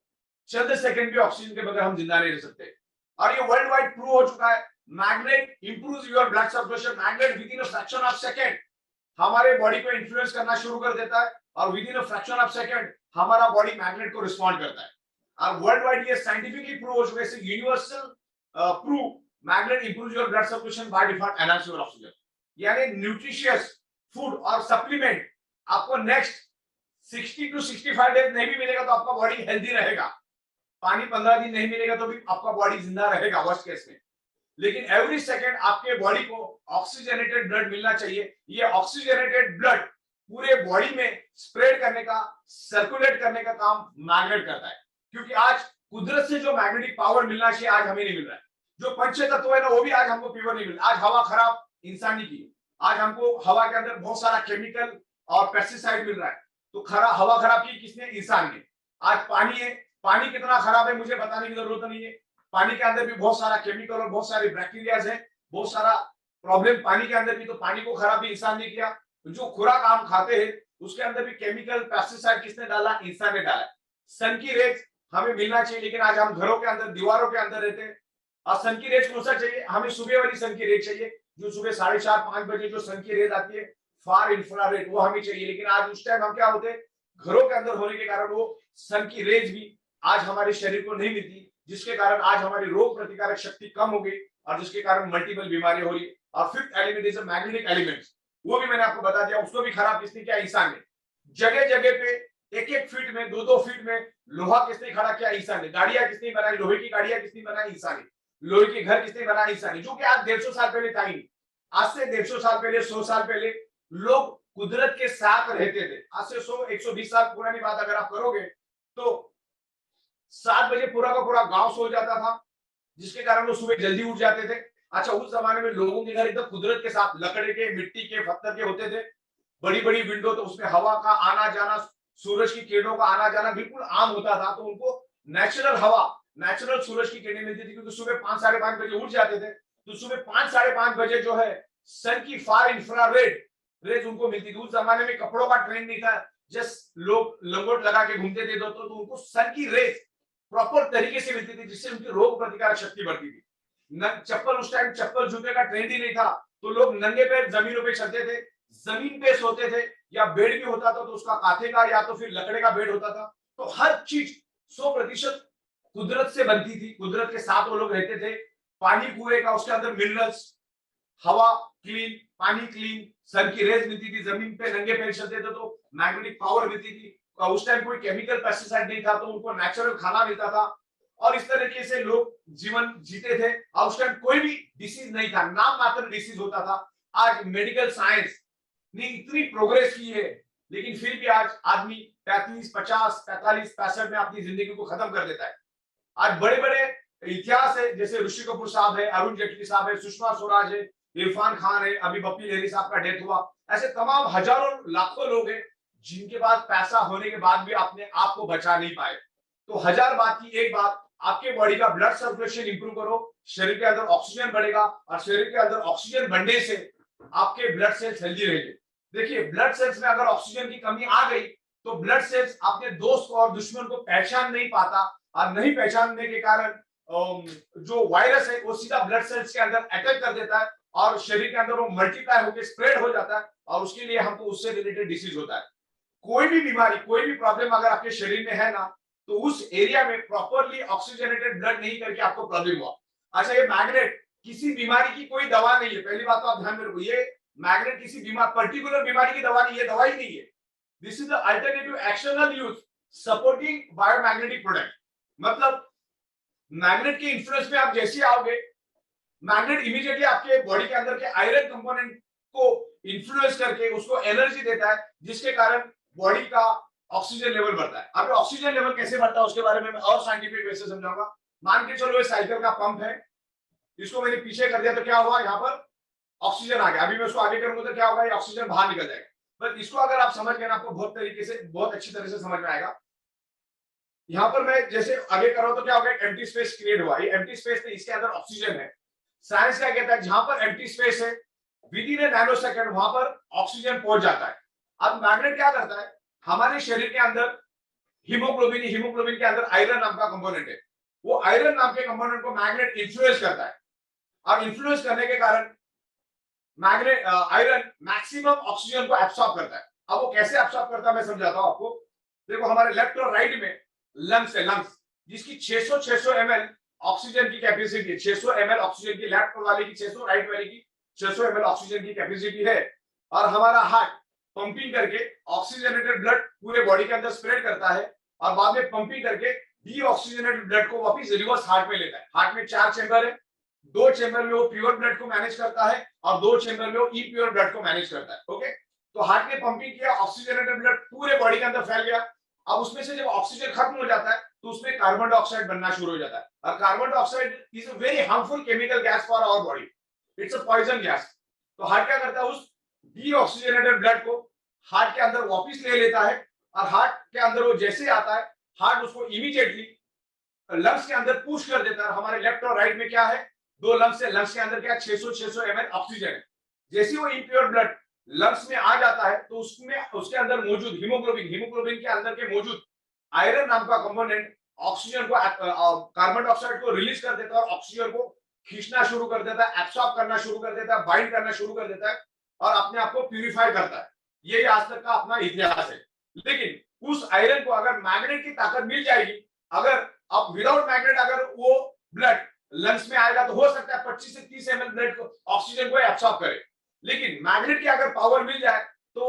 Speaker 3: चंद सेकंड भी ऑक्सीजन के बगैर हम जिंदा नहीं रह सकते। और ये वर्ल्ड वाइड प्रूव हो चुका है। Magnet improves your blood circulation. Magnet with in a fraction of second हमारे बॉडी को इन्फ्लुएंस करना शुरू कर देता है और with in a fraction of second हमारा बॉडी मैग्नेट को रिस्पॉन्ड करता है। और वर्ल्ड वाइड ये साइंटिफिकली प्रूव हो चुका है। Universal prove magnet improves your blood circulation by default enhance your oxygen. यानी न्यूट्रिशियस फूड और सप्लीमेंट आपको नेक्स्ट 60 to 65 डेज नहीं भी मिलेगा तो आपका बॉडी हेल्दी रहेगा। पानी 15 दिन नहीं मिलेगा तो भी आपका बॉडी जिंदा रहेगा वर्स्ट केस में। लेकिन एवरी सेकंड आपके बॉडी को ऑक्सीजनेटेड ब्लड मिलना चाहिए। ये ऑक्सीजनेटेड ब्लड पूरे बॉडी में स्प्रेड करने का, सर्कुलेट करने का काम मैग्नेट करता है। क्योंकि आज कुदरत से जो मैग्नेटिक पावर मिलना चाहिए आज हमें नहीं मिल रहा है। जो पंच तत्व है ना वो भी आज हमको प्योर नहीं मिल रहा। आज हवा खराब इंसानी की, आज हमको हवा के अंदर बहुत सारा केमिकल और पेस्टिसाइड मिल रहा है। तो हवा खराब की किसने? इंसान ने। आज पानी है, पानी कितना खराब है मुझे बताने की जरूरत नहीं है। पानी के अंदर भी बहुत सारा केमिकल और बहुत सारे बैक्टीरियाज है, बहुत सारा प्रॉब्लम पानी के अंदर भी। तो पानी को खराब भी इंसान ने किया। जो खुराक हम खाते हैं उसके अंदर भी केमिकल पेस्टिसाइड किसने डाला? इंसान ने डाला। सन की रेज हमें मिलना चाहिए लेकिन आज हम घरों के अंदर, दीवारों के अंदर रहते हैं। और सन की रेज कौन सा चाहिए? हमें सुबह वाली सन की रेज चाहिए, जो सुबह 4:30-5 बजे जो सन की रेज आती है, फार इंफ्रारेड, वो हमें चाहिए। लेकिन आज उस टाइम हम क्या होते हैं, घरों के अंदर होने के कारण वो सन की रेज भी आज हमारे शरीर को नहीं मिलती, जिसके कारण आज हमारी रोग प्रतिकारक शक्ति कम हो गई और जिसके कारण मल्टीपल बीमारियां हो रही। और fifth element is magnetic elements. वो भी मैंने आपको बता दिया, उसको भी खराब किसने किया? इंसान ने। जगह जगह पे 1-1 फीट में, 2-2 फीट में लोहा किसने खड़ा किया? इंसान ने। गाड़ियां किसने बनाई? लोहे की गाड़ियां किसने बनाई? इंसान ने। लोहे के घर किसने बनाए? इंसान ने। जो कि आज 150 साल पहले था ही। आज से 150 साल पहले, 100 साल पहले लोग कुदरत के साथ रहते थे। आज से 100-120 साल पुरानी बात अगर आप करोगे तो 7 बजे पूरा का पूरा गांव सो जाता था, जिसके कारण वो सुबह जल्दी उठ जाते थे। अच्छा, उस जमाने में लोगों के घर एकदम कुदरत के साथ, लकड़े के, मिट्टी के, पत्थर के होते थे। बड़ी बड़ी विंडो, तो उसमें हवा का आना जाना, सूरज की किरणों का आना जाना बिल्कुल आम होता था। तो उनको नेचुरल हवा, नेचुरल सूरज की किरणें मिलती थी। क्योंकि सुबह 5-5:30 बजे उठ जाते थे, तो सुबह 5-5:30 बजे जो है सन की फार इंफ्रारेड रेज उनको मिलती थी। उस जमाने में कपड़ों का ट्रेंड नहीं था, जस्ट लोग लंगोट लगा के घूमते थे, तो उनको सन की रेज प्रॉपर तरीके से मिलती थी, जिससे उनकी रोग प्रतिकारक शक्ति बढ़ती थी। चप्पल, उस टाइम चप्पल जूते का ट्रेंड ही नहीं था, तो लोग नंगे पैर जमीनों पे चलते थे, जमीन पे सोते थे, या बेड भी होता था तो उसका कांटे का या तो फिर लकड़े का बेड होता था। तो हर चीज 100% कुदरत से बनती थी, कुदरत के साथ वो लोग रहते थे। पानी कुएं का, उसके अंदर मिनरल्स, हवा क्लीन, पानी क्लीन, सन की रेज मिलती थी, जमीन पे नंगे पैर चलते थे तो मैग्नेटिक पावर मिलती थी। उस टाइम कोई केमिकल पेस्टिसाइड नहीं था, तो उनको नेचुरल खाना मिलता था और इस तरीके से लोग जीवन जीते थे। और उस टाइम कोई भी डिसीज नहीं था, नाम मात्र डिसीज होता था। आज मेडिकल साइंस ने इतनी प्रोग्रेस की है, लेकिन फिर भी आज आदमी 35, 50, 45, 65 में अपनी जिंदगी को खत्म कर देता है। आज बड़े बड़े इतिहास है, जैसे ऋषि कपूर साहब है, अरुण जेटली साहब है, सुषमा स्वराज है, इरफान खान है, अभी बप्पी लेहरी साहब का डेथ हुआ। ऐसे तमाम हजारों लाखों लोग हैं जिनके पास पैसा होने के बाद भी अपने आप को बचा नहीं पाए। तो 1000 बात की एक बात, आपके बॉडी का ब्लड सर्कुलेशन इंप्रूव करो, शरीर के अंदर ऑक्सीजन बढ़ेगा और शरीर के अंदर ऑक्सीजन बढ़ने से आपके ब्लड सेल्स हेल्दी रहेंगे। देखिए, ब्लड सेल्स में अगर ऑक्सीजन की कमी आ गई तो ब्लड सेल्स अपने दोस्त को और दुश्मन को पहचान नहीं पाता, और नहीं पहचानने के कारण जो वायरस है वो सीधा ब्लड सेल्स के अंदर अटैक कर देता है और शरीर के अंदर वो मल्टीप्लाई होकर स्प्रेड हो जाता है और उसके लिए हमको उससे रिलेटेड डिसीज होता है। कोई भी बीमारी, कोई भी प्रॉब्लम अगर आपके शरीर में है ना, तो उस एरिया में प्रॉपरली ऑक्सीजनेटेड ब्लड नहीं करके आपको प्रॉब्लम हुआ। अच्छा, ये मैग्नेट किसी बीमारी की कोई दवा नहीं है, पहली बात तो आप ध्यान में रखो। ये मैग्नेट किसी पर्टिकुलर बीमारी की दवा नहीं है, दवाई नहीं है। This is the alternative external use supporting biomagnetic product. मतलब मैग्नेट के इन्फ्लुएंस में आप जैसे आओगे, मैग्नेट इमीडिएटली आपके बॉडी के अंदर के आयरन कंपोनेंट को इन्फ्लुएंस करके उसको एनर्जी देता है, जिसके कारण बॉडी का ऑक्सीजन लेवल बढ़ता है। अब ऑक्सीजन लेवल कैसे बढ़ता है उसके बारे में मैं और साइंटिफिक वे से समझाऊंगा। मान के चलो ये साइकिल का पंप है, इसको मैंने पीछे कर दिया तो क्या हुआ, यहाँ पर ऑक्सीजन आ गया। अभी मैं उसको आगे करूंगा तो क्या होगा, ये ऑक्सीजन बाहर निकल जाएगा। बट इसको अगर आप समझ गए ना, आपको बहुत तरीके से, बहुत अच्छी तरह से समझ में आएगा। यहाँ पर मैं जैसे आगे कर रहा हूं तो क्या होगा, एम्प्टी स्पेस क्रिएट हुआ। ये एम्प्टी स्पेस नहीं, इसके अंदर ऑक्सीजन है। साइंस क्या कहता है, जहां पर एम्प्टी स्पेस है with in A nano second वहां पर ऑक्सीजन पहुंच जाता है। अब मैग्नेट क्या करता है, हमारे शरीर के अंदर हीमोग्लोबिन के अंदर आयरन नाम का कंपोनेंट है। वो आयरन नाम के कंपोनेंट को मैग्नेट इन्फ्लुएंस करता है। अब इन्फ्लुएंस करने के कारण मैग्नेट आयरन मैक्सिमम ऑक्सीजन को एब्सॉर्ब करता है। अब वो कैसे एब्सॉर्ब करता है मैं समझाता हूं आपको। देखो हमारे लेफ्ट और राइट में लंग्स है, लंग्स जिसकी 600 ml ऑक्सीजन की कैपेसिटी है। 600 ml ऑक्सीजन की, लेफ्ट वाले की 600, राइट वाले की 600 ml ऑक्सीजन की कैपेसिटी है। और हमारा हार्ट पंपिंग करके ऑक्सीजनेटेड ब्लड पूरे बॉडी के अंदर स्प्रेड करता है और बाद में पंपिंग करके डीऑक्सीजनेटेड ब्लड को वापस रिवर्स हार्ट में लेता है। हार्ट में 4 चेंबर है, 2 चेंबर में वो प्योर ब्लड को मैनेज करता है और 2 चेंबर में वो इम्प्योर ब्लड को मैनेज करता है। ओके, तो हार्ट ने पंपिंग किया, ऑक्सीजनेटेड ब्लड पूरे बॉडी के अंदर फैल गया। अब उसमें से जब ऑक्सीजन खत्म हो जाता है तो उसमें कार्बन डाइऑक्साइड बनना शुरू हो जाता है। और carbon dioxide is a very harmful chemical gas for our body, it's a poison gas. तो हार्ट क्या करता है, उस डीऑक्सीजनेटेड ब्लड को हार्ट के अंदर वापस ले लेता है और हार्ट के अंदर वो जैसे आता है, हार्ट उसको इमीडिएटली लंग्स के अंदर पुश कर देता है। हमारे लेफ्ट और राइट में क्या है, 2 लंग्स है, लंग्स के अंदर क्या 600 ml ऑक्सीजन है। जैसे वो इम्प्योर ब्लड लंग्स में आ जाता है तो उसमें उसके अंदर मौजूद हीमोग्लोबिन के अंदर के मौजूद आयरन नाम का कंपोनेंट ऑक्सीजन को, कार्बन डाइऑक्साइड को रिलीज कर देता है और ऑक्सीजन को खींचना शुरू कर देता है, एब्सॉर्ब करना शुरू कर देता है, बाइंड करना शुरू कर देता है और अपने आप को प्यूरिफाई करता है। ये आज तक का अपना इतिहास है। लेकिन उस आयरन को अगर मैग्नेट की ताकत मिल जाएगी, अगर अब विदाउट मैग्नेट अगर वो ब्लड लंग्स में आएगा तो हो सकता है 25 से 30 ml ब्लड को ऑक्सीजन को एब्सॉर्ब करे। लेकिन मैग्नेट की अगर पावर मिल जाए तो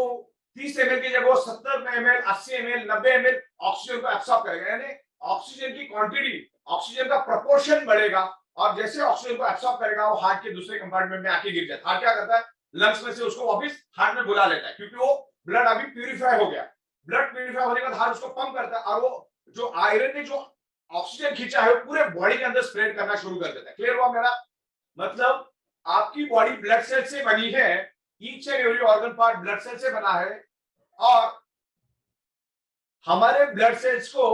Speaker 3: 30 ml की जगह वो 70 ml, 80 ml, 90 ml ऑक्सीजन को एब्सॉर्ब करेगा। यानी ऑक्सीजन की क्वांटिटी, ऑक्सीजन का प्रोपोर्शन बढ़ेगा और जैसे ऑक्सीजन को एब्सॉर्ब करेगा वो हार्ट के दूसरे कंपार्टमेंट में आके गिर जाता है। हार्ट क्या करता है, लंग्स में से उसको वापस हार्ट में बुला लेता है क्योंकि वो ब्लड अभी प्यूरिफाई हो गया। ब्लड प्यूरिफाई होने के बाद हार्ट उसको पंप करता है और वो जो आयरन ने जो ऑक्सीजन खींचा है वो पूरे बॉडी के अंदर स्प्रेड करना शुरू कर देता है। क्लियर हुआ मेरा मतलब? आपकी बॉडी ब्लड सेल से बनी है, each and every organ part blood cell से बना है और हमारे ब्लड सेल्स को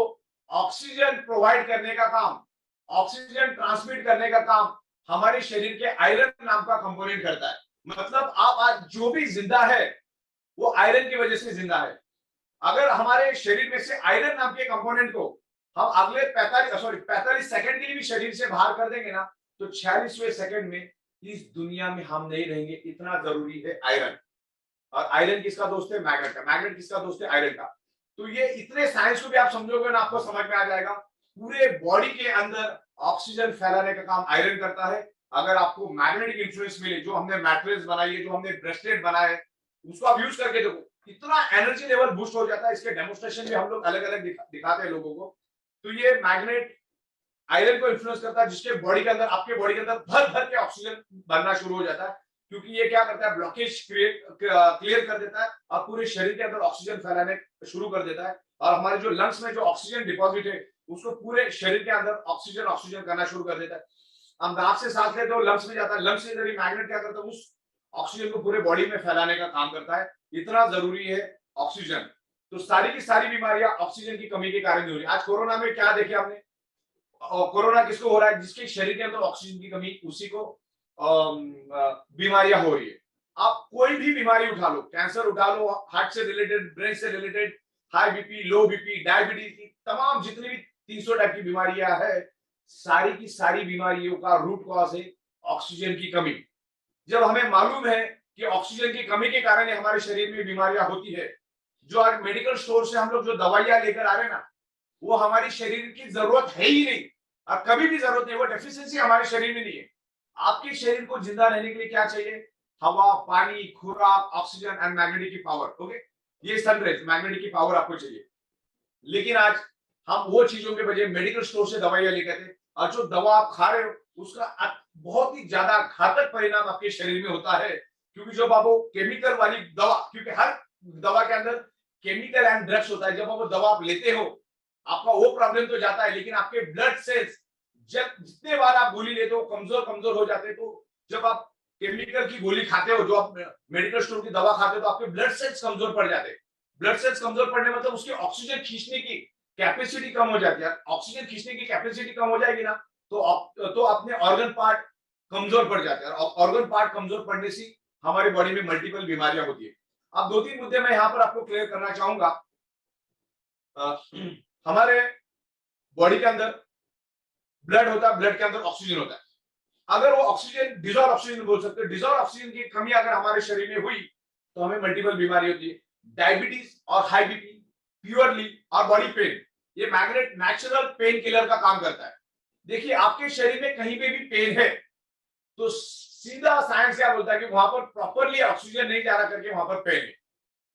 Speaker 3: ऑक्सीजन प्रोवाइड करने का काम, ऑक्सीजन ट्रांसमिट करने का काम हमारे शरीर के आयरन नाम का कंपोनेंट करता है। मतलब आप आज जो भी जिंदा है वो आयरन की वजह से जिंदा है। अगर हमारे शरीर में से आयरन नाम के कंपोनेंट को हम अगले 45 सेकंड के लिए भी शरीर से बाहर कर देंगे ना तो 46वें सेकंड में इस दुनिया में हम नहीं रहेंगे। इतना जरूरी है आयरन। और आयरन किसका दोस्त है, मैग्नेट का। मैग्नेट किसका दोस्त है, आयरन का। तो ये इतने साइंस को भी आप समझोगे ना आपको समझ में आ जाएगा। पूरे बॉडी के अंदर ऑक्सीजन फैलाने का काम आयरन करता है। अगर आपको मैग्नेटिक इन्फ्लुएंस मिले, जो हमने मैट्रेस बनाई है, जो हमने ब्रेसलेट बनाए है, उसको आप यूज करके देखो, इतना एनर्जी लेवल बूस्ट हो जाता है। इसके डेमोन्स्ट्रेशन भी हम लोग अलग अलग दिखाते हैं लोगों को। तो ये मैग्नेट आयरन को इन्फ्लुएंस करता है, जिसके बॉडी के अंदर, आपके बॉडी के अंदर भर भर के ऑक्सीजन बनना शुरू हो जाता है क्योंकि ये क्या करता है, ब्लॉकेज क्लियर कर देता है और पूरे शरीर के अंदर ऑक्सीजन फैलाने शुरू कर देता है। और हमारे जो लंग्स में जो ऑक्सीजन डिपॉजिट है उसको पूरे शरीर के अंदर ऑक्सीजन करना शुरू कर देता है। हम नाक से सांस लेते हो, लंग्स में जाता है, लंग्स से मैग्नेट क्या करता है, उस ऑक्सीजन को पूरे बॉडी में फैलाने का काम करता है। इतना जरूरी है ऑक्सीजन। तो सारी की सारी बीमारियां ऑक्सीजन की कमी के कारण हो रही है। आज कोरोना में क्या देखे हमने, कोरोना किसको हो रहा है, जिसके शरीर के अंदर ऑक्सीजन की कमी, उसी को बीमारियां हो रही है। आप कोई भी बीमारी उठा लो, कैंसर उठा लो, हार्ट से रिलेटेड, ब्रेन से रिलेटेड, हाई बीपी, लो बीपी, डायबिटीज की तमाम जितनी भी 300 टाइप की बीमारियां है, सारी की सारी बीमारियों का रूट कॉज है ऑक्सीजन की कमी। जब हमें मालूम है कि ऑक्सीजन की कमी के कारण हमारे शरीर में बीमारियां होती है, जो आज मेडिकल स्टोर से हम लोग जो दवाइयां लेकर आ रहे हैं ना, वो हमारी शरीर की जरूरत है ही नहीं और कभी भी जरूरत नहीं। वो डेफिशिएंसी हमारे शरीर में नहीं है। आपके शरीर को जिंदा रहने के लिए क्या चाहिए, हवा, पानी, खुराक, ऑक्सीजन एंड मैग्नेटिक की पावर। ओके, ये सनरेज मैग्नेटिक की पावर आपको चाहिए। लेकिन आज हम वो चीजों के बजाय मेडिकल स्टोर से दवाइयां लेकर थे और जो दवा आप खा रहे हो उसका बहुत ही ज्यादा घातक परिणाम आपके शरीर में होता है। क्योंकि जब आप वो केमिकल वाली दवा, क्योंकि हर दवा के अंदर केमिकल एंड ड्रग्स होता है, जब आप वो दवा आप लेते हो आपका वो प्रॉब्लम तो जाता है, लेकिन आपके ब्लड सेल्स जब जितने बार आप गोली लेते हो कमजोर कमजोर हो जाते हैं। तो जब आप केमिकल की गोली खाते हो, जो आप मेडिकल स्टोर की दवा खाते हो, तो आपके ब्लड सेल्स कमजोर पड़ जाते हैं। ब्लड सेल्स कमजोर पड़ने मतलब उसकी ऑक्सीजन खींचने की कैपेसिटी कम हो जाती है। ऑक्सीजन खींचने की कैपेसिटी कम हो जाएगी ना, तो अपने ऑर्गन पार्ट कमजोर पड़ जाते हैं, और ऑर्गन पार्ट कमजोर पड़ने से हमारी बॉडी में मल्टीपल बीमारियां होती है। अब 2-3 मुद्दे मैं यहाँ पर आपको क्लियर करना चाहूंगा। हमारे बॉडी के अंदर ब्लड होता है, ब्लड के अंदर ऑक्सीजन होता है। अगर वो ऑक्सीजन डिजॉल्व ऑक्सीजन बोल सकते हैं, डिजॉल्व ऑक्सीजन की कमी अगर हमारे शरीर में हुई तो हमें मल्टीपल बीमारी होती है। डायबिटीज और हाई बीपी, प्योरली और बॉडी पेन, ये मैग्नेट नेचुरल पेन किलर का काम करता है। देखिए आपके शरीर में कहीं पे भी पेन है तो सीधा साइंस क्या बोलता है कि वहां पर प्रॉपरली ऑक्सीजन नहीं जा रहा करके वहां पर पेन है।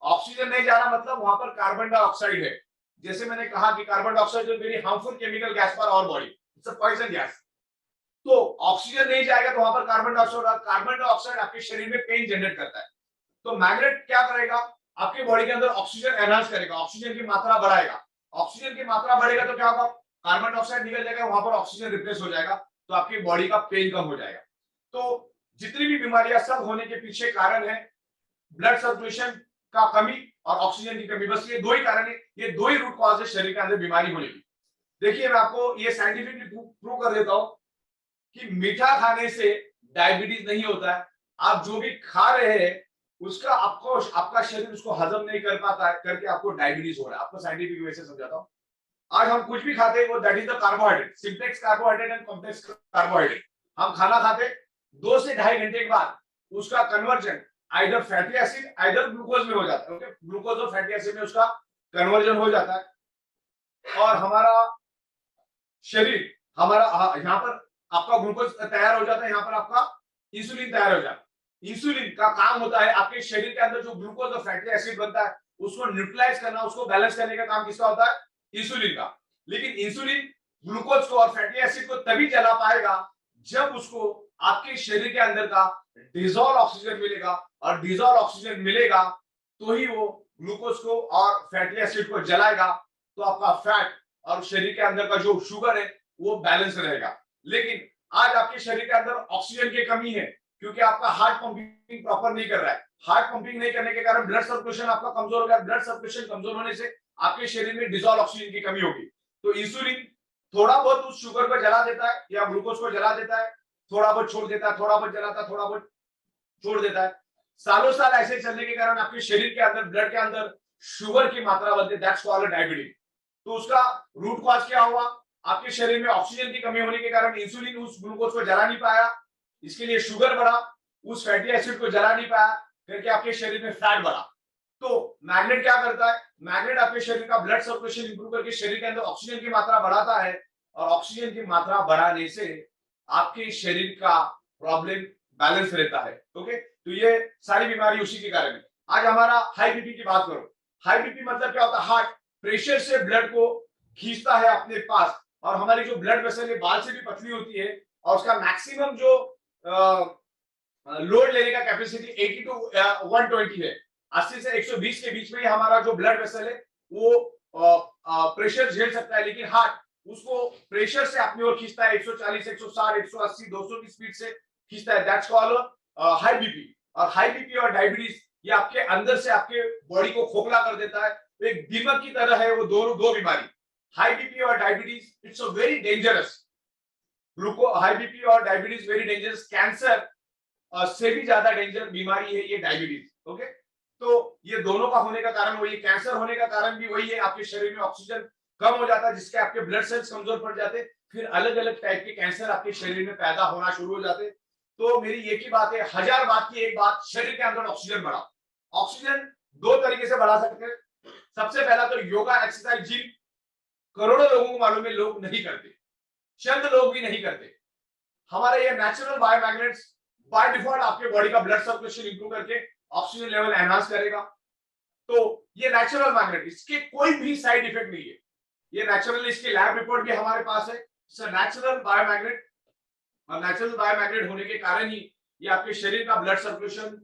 Speaker 3: ऑक्सीजन नहीं जा रहा मतलब वहां पर कार्बन डाइऑक्साइड है। जैसे मैंने कहा कि carbon dioxide is very harmful chemical gas for our body, it's a poison gas. तो ऑक्सीजन नहीं जाएगा तो वहां पर कार्बन डाइऑक्साइड आपके शरीर में पेन जनरेट करता है। तो मैग्नेट क्या करेगा, आपके बॉडी के अंदर ऑक्सीजन एनहांस करेगा, ऑक्सीजन की मात्रा बढ़ाएगा। ऑक्सीजन की मात्रा बढ़ेगा तो क्या होगा, कार्बन डाइऑक्साइड निकल जाएगा, वहां पर ऑक्सीजन रिप्लेस हो जाएगा, तो आपकी बॉडी का पेन कम हो जाएगा। तो जितनी भी बीमारियां सब होने के पीछे कारण है ब्लड सर्कुलेशन का कमी और ऑक्सीजन की कमी। बस ये दो ही कारण है, ये दो ही रूट कॉज है शरीर के अंदर बीमारी होने की। देखिए मैं आपको ये साइंटिफिकली प्रूव कर देता हूं कि मीठा खाने से डायबिटीज नहीं होता है। आप जो भी खा रहे हैं उसका आपका शरीर उसको हजम नहीं कर पाता है करके आपको डायबिटीज हो रहा है। आपको साइंटिफिक वे से समझाता हूं। आज हम कुछ भी खाते हैं वो that is the carbohydrate, simplex carbohydrate and complex carbohydrate. हम खाना खाते 2 से 2.5 घंटे के बाद उसका conversion either fatty acid either glucose में हो जाता है। ओके, ग्लूकोज और फैटी एसिड में उसका कन्वर्जन हो जाता है और हमारा शरीर यहाँ पर आपका ग्लूकोज तैयार हो जाता है, यहाँ पर आपका इंसुलिन तैयार हो जाता है। इंसुलिन का काम होता है आपके शरीर के अंदर जो ग्लूकोज और फैटी एसिड बनता है उसको न्यूट्रलाइज करना, उसको बैलेंस करने का काम किसका होता है, इंसुलिन का। लेकिन इंसुलिन ग्लूकोज को और फैटी एसिड को तभी जला पाएगा जब उसको आपके शरीर के अंदर का डिजॉल्व ऑक्सीजन मिलेगा, और डिजॉल्व ऑक्सीजन मिलेगा तो ही वो ग्लूकोज को और फैटी एसिड को जलाएगा, तो आपका फैट और शरीर के अंदर का जो शुगर है वो बैलेंस रहेगा। लेकिन आज आपके शरीर के अंदर ऑक्सीजन की कमी है क्योंकि आपका हार्ट पंपिंग प्रॉपर नहीं कर रहा है। हार्ट पंपिंग नहीं करने के कारण ब्लड सर्कुलेशन आपका कमजोर हो गया। ब्लड सर्कुलेशन कमजोर होने से आपके शरीर में डिजॉल्व ऑक्सीजन की कमी होगी। तो इंसुलिन थोड़ा बहुत उस शुगर को जला देता है या ग्लूकोज को जला देता है, थोड़ा बहुत छोड़ देता है, थोड़ा बहुत जलाता है, थोड़ा बहुत छोड़ देता है। सालों साल ऐसे चलने के कारण आपके शरीर के अंदर ब्लड के अंदर शुगर की मात्रा बढ़ती है, दैट्स कॉल्ड डायबिटीज। तो उसका रूट कॉज क्या हुआ, आपके शरीर में ऑक्सीजन की कमी होने के कारण इंसुलिन उस ग्लूकोज को जला नहीं पाया, इसके लिए शुगर बढ़ा, उस फैटी एसिड को जला नहीं पाया करके आपके शरीर में फैट बढ़ा। तो मैग्नेट क्या करता है, मैग्नेट आपके शरीर का ब्लड सर्कुलेशन इंप्रूव करके शरीर के अंदर ऑक्सीजन की मात्रा बढ़ाता है, और ऑक्सीजन की मात्रा बढ़ाने से आपके शरीर का प्रॉब्लम बैलेंस रहता है। ओके, तो ये सारी बीमारी उसी के कारण है। आज हमारा हाई बीपी की बात करो। हाई बीपी मतलब क्या होता है, हार्ट प्रेशर से ब्लड को खींचता है अपने पास, और हमारी जो ब्लड वेसल है बाल से भी पतली होती है, और उसका मैक्सिमम जो लोड लेने का कैपेसिटी 80 to 120 है। 80 से 120 के बीच में ही हमारा जो ब्लड वेसल है वो प्रेशर झेल सकता है, लेकिन हार्ट उसको प्रेशर से अपनी ओर खींचता है, 140, 160, 180, 200 की स्पीड से खींचता है। That's called high BP. और हाई बीपी और डायबिटीज ये आपके अंदर से आपके बॉडी को खोखला कर देता है। एक दीमक की तरह है वो दो बीमारी, हाई बीपी और diabetes. It's a very dangerous, high BP और डायबिटीज वेरी डेंजरस। कैंसर से भी ज्यादा डेंजर बीमारी है ये डायबिटीज। ओके, तो ये दोनों का होने का कारण वही है, कैंसर होने का कारण भी वही है, आपके शरीर में ऑक्सीजन कम हो जाता है जिसके आपके ब्लड सेल्स कमजोर पड़ जाते, फिर अलग अलग टाइप के कैंसर आपके शरीर में पैदा होना शुरू हो जाते। तो मेरी एक ही बात है, 1000 बात की एक बात, शरीर के अंदर ऑक्सीजन बढ़ाओ। ऑक्सीजन 2 तरीके से बढ़ा सकते हैं। सबसे पहला तो योगा, एक्सरसाइज, जिम। करोड़ों लोगों को मालूम है, लोग नहीं करते, चंद लोग भी नहीं करते। हमारे ये नेचुरल बायोमैग्नेट्स बाय डिफॉल्ट आपके बॉडी का ब्लड सर्कुलेशन इंप्रूव करके ऑक्सीजन लेवल एनहांस करेगा। तो ये नेचुरल मैग्नेट, इसके कोई भी साइड इफेक्ट नहीं है, ये नेचुरल, इसकी लैब रिपोर्ट भी हमारे पास है। नेचुरल बायोमैग्नेट, और नेचुरल बायोमैग्नेट होने के कारण ही ये आपके शरीर का ब्लड सर्कुलेशन